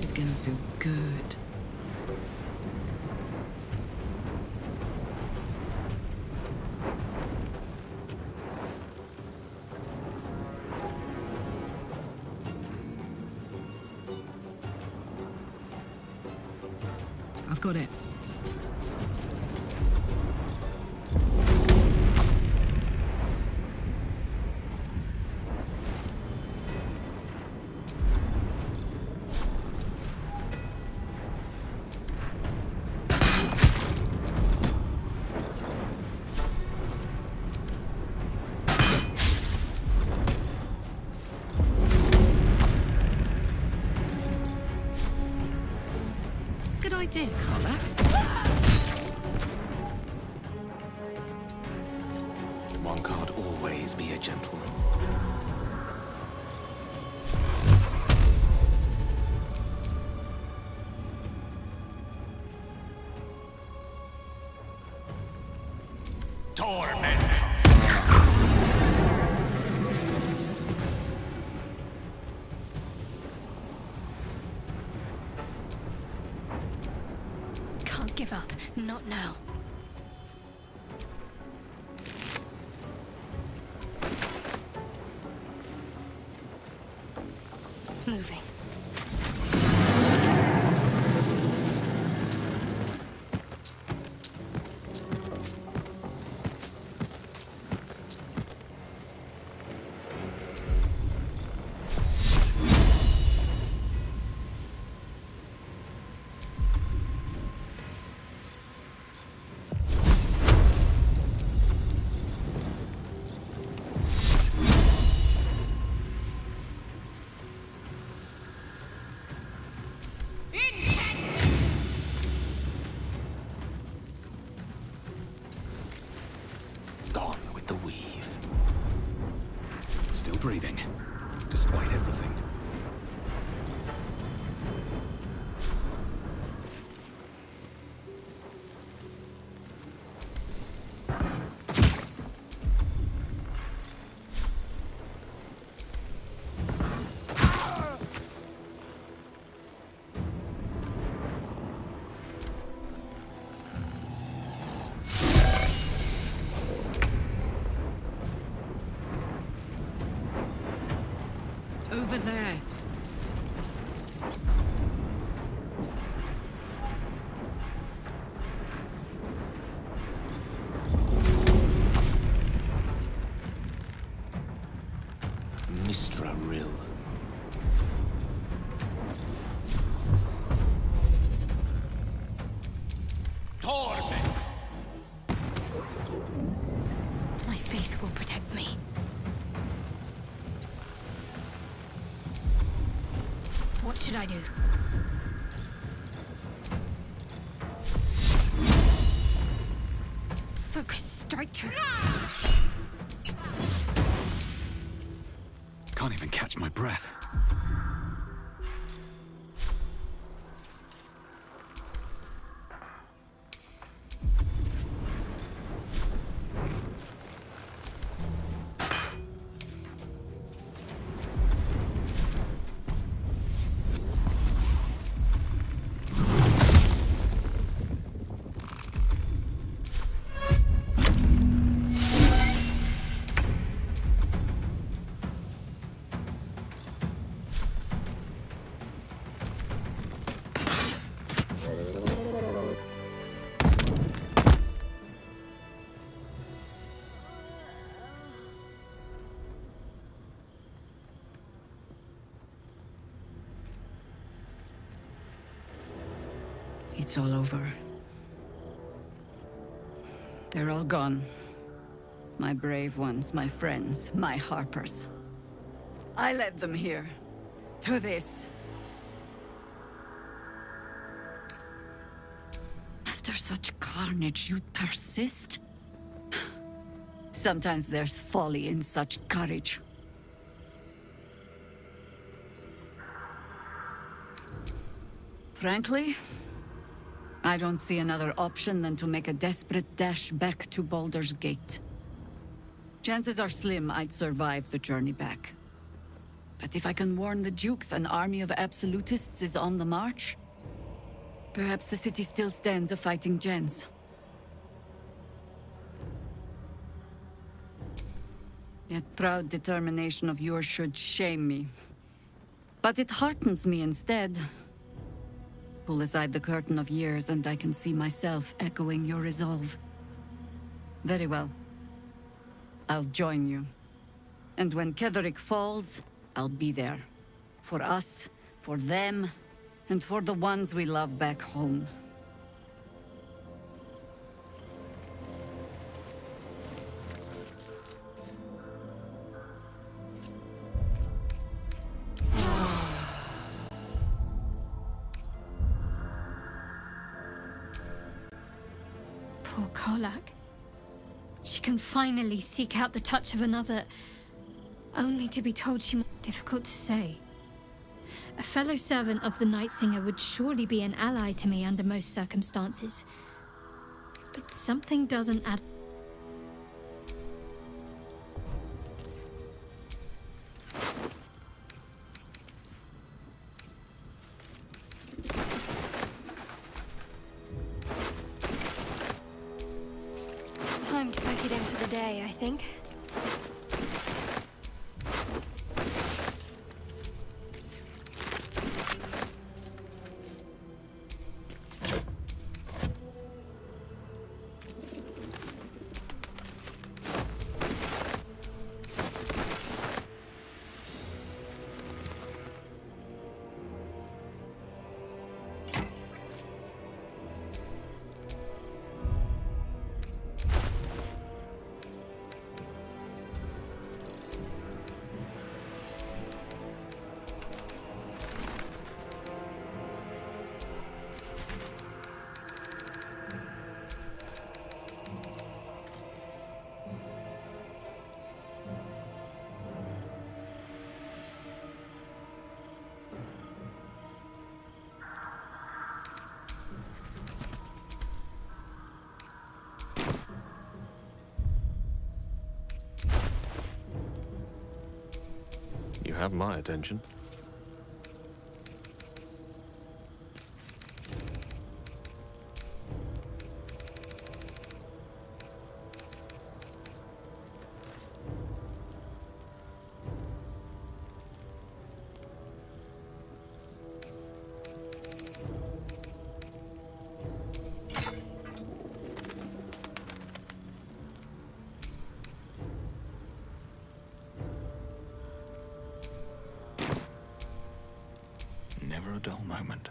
He's gonna feel good. I've got it. Good idea, Carla. One can't always be a gentleman. Torment! Can't give up. Not now. Moving. Gone with the weave. Still breathing, despite everything. Over there. Mistra Rill. Torment! My faith will protect me. What should I do? Focus, strike true. Can't even catch my breath. It's all over. They're all gone. My brave ones, my friends, my Harpers. I led them here. To this. After such carnage, you persist? Sometimes there's folly in such courage. Frankly, I don't see another option than to make a desperate dash back to Baldur's Gate. Chances are slim I'd survive the journey back. But if I can warn the Dukes an army of absolutists is on the march, perhaps the city still stands a fighting chance. That proud determination of yours should shame me. But it heartens me instead. Pull aside the curtain of years and I can see myself echoing your resolve. Very well. I'll join you. And when Ketherick falls, I'll be there. For us, for them, and for the ones we love back home. Poor Karlak. She can finally seek out the touch of another, only to be told she... Difficult to say. A fellow servant of the Night Singer would surely be an ally to me under most circumstances. But something doesn't add... Time to pack it in for the day, I think. You have my attention. Never a dull moment.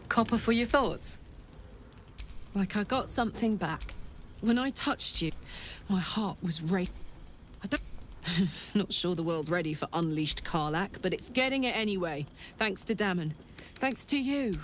Copper for your thoughts? Like I got something back. When I touched you, my heart was racing. I don't... Not sure the world's ready for unleashed Karlak, but it's getting it anyway. Thanks to Dammon. Thanks to you.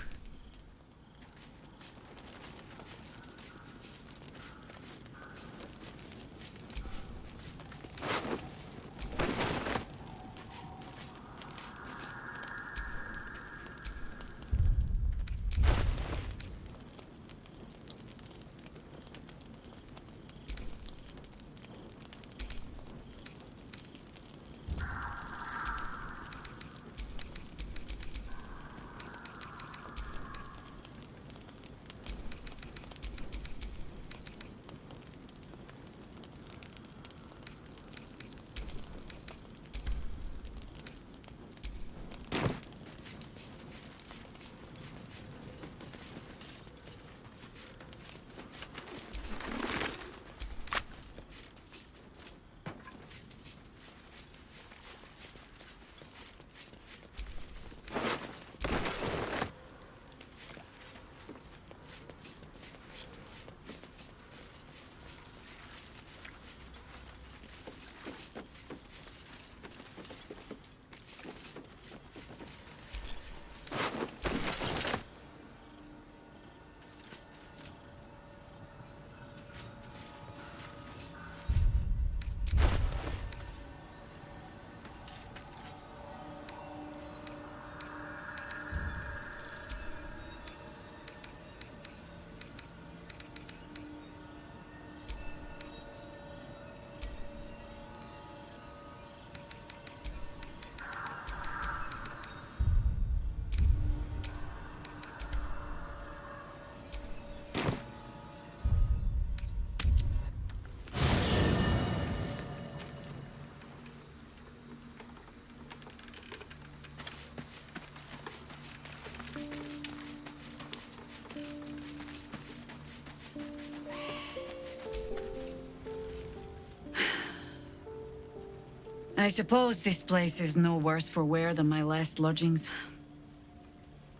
I suppose this place is no worse for wear than my last lodgings.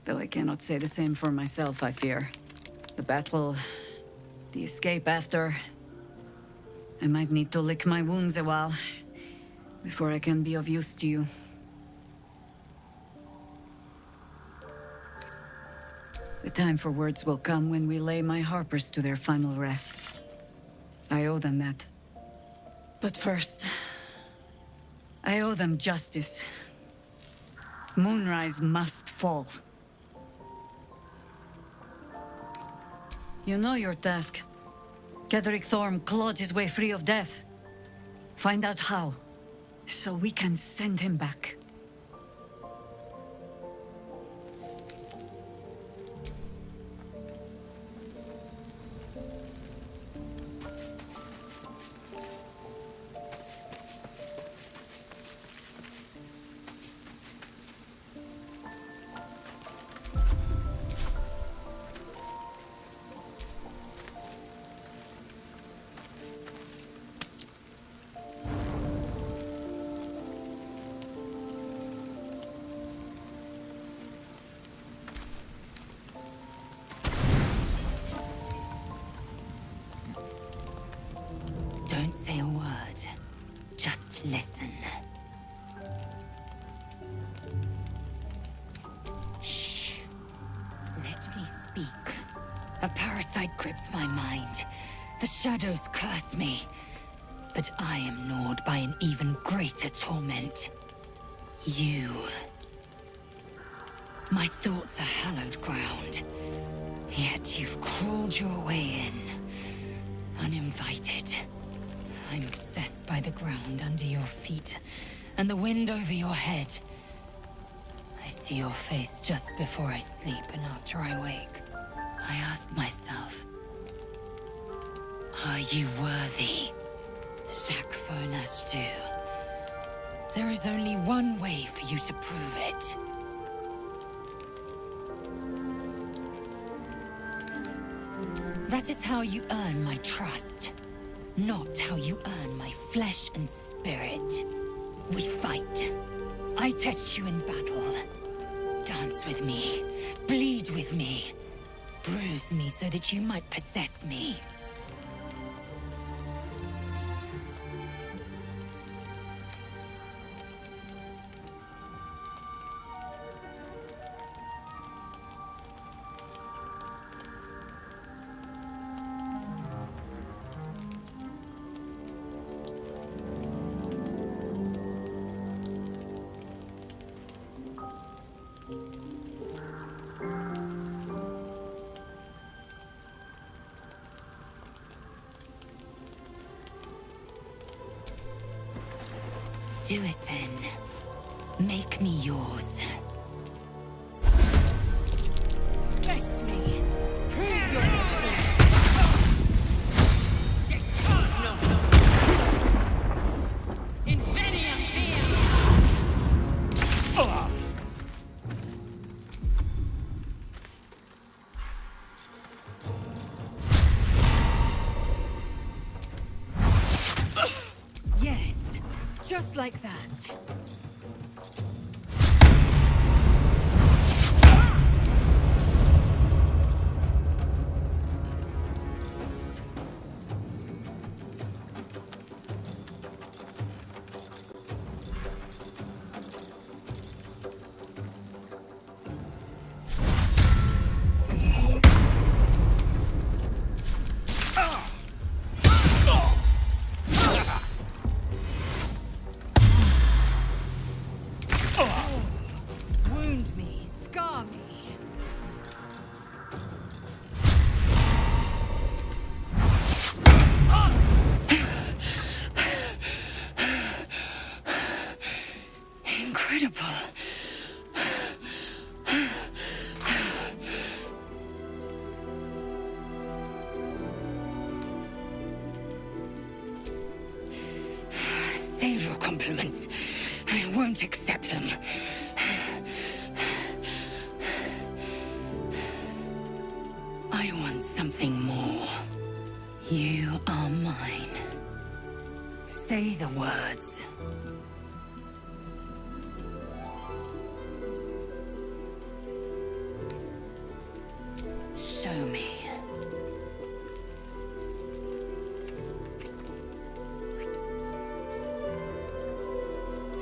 Though I cannot say the same for myself, I fear. The battle, the escape after... I might need to lick my wounds a while before I can be of use to you. The time for words will come when we lay my harpers to their final rest. I owe them that. But first, I owe them justice. Moonrise must fall. You know your task. Ketheric Thorm clawed his way free of death. Find out how, so we can send him back. Don't say a word. Just listen. Shh. Let me speak. A parasite grips my mind. The shadows curse me. But I am gnawed by an even greater torment. You. My thoughts are hallowed ground. Yet you've crawled your way in. Uninvited. I'm obsessed by the ground under your feet, and the wind over your head. I see your face just before I sleep and after I wake. I ask myself, are you worthy? Shakfo Nashtu. There is only one way for you to prove it. That is how you earn my trust. Not how you earn my flesh and spirit. We fight. I test you in battle. Dance with me. Bleed with me. Bruise me so that you might possess me. Do it then. Make me yours. Test me. Prove your Yes, just like that. Wound me, scar me. Incredible. Save your compliments. I won't accept them. I want something more. You are mine. Say the words.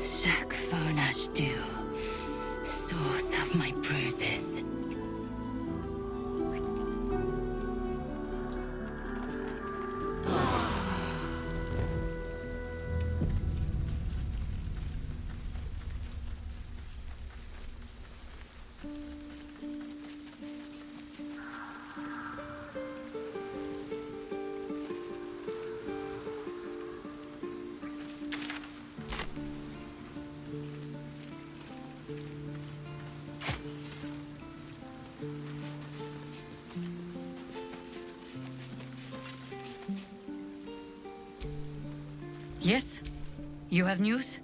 Shakfonashdu, source of my bruises. Yes? You have news?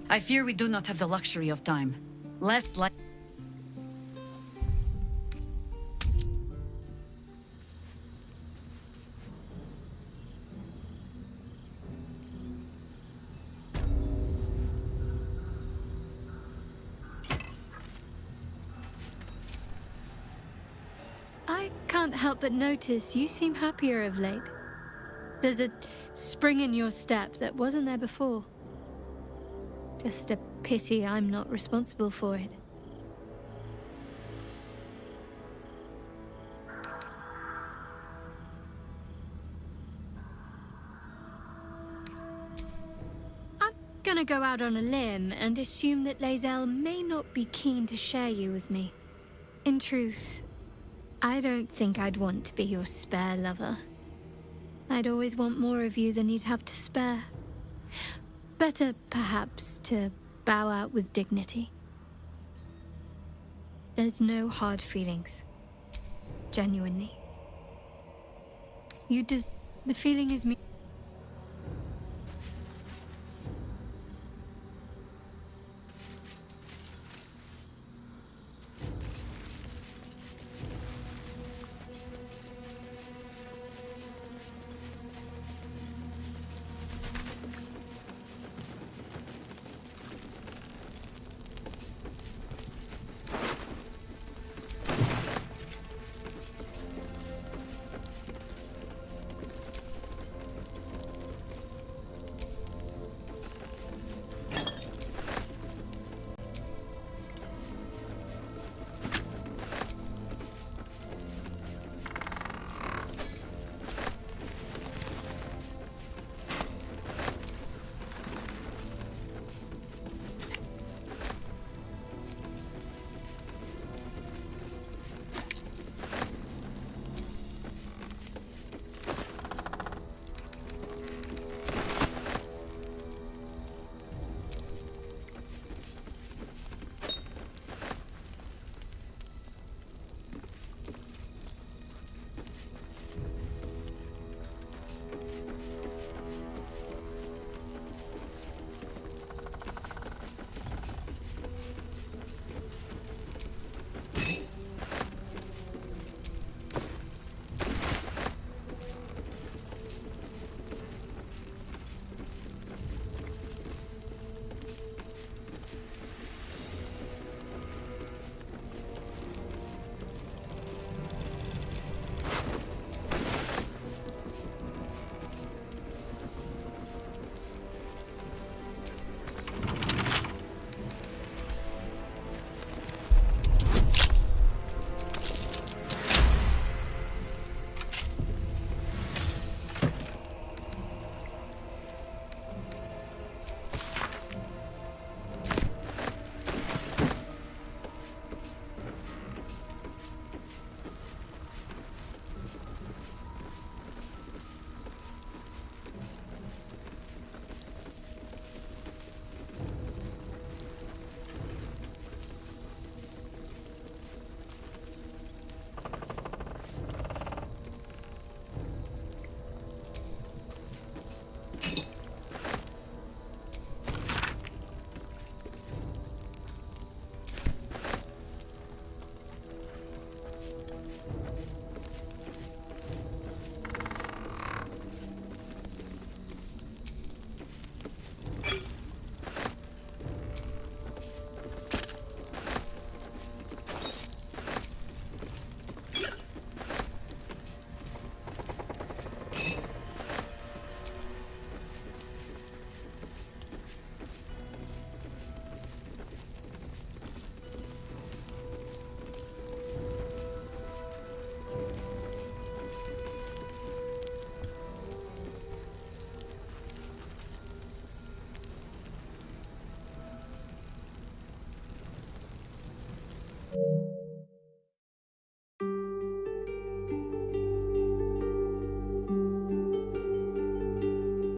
I fear we do not have the luxury of time. Less like... I can't help but notice you seem happier of late. There's a spring in your step that wasn't there before. Just a pity I'm not responsible for it. I'm gonna go out on a limb and assume that Lae'zel may not be keen to share you with me. In truth, I don't think I'd want to be your spare lover. I'd always want more of you than you'd have to spare. Better, perhaps, to bow out with dignity. There's no hard feelings. Genuinely. The feeling is mutual.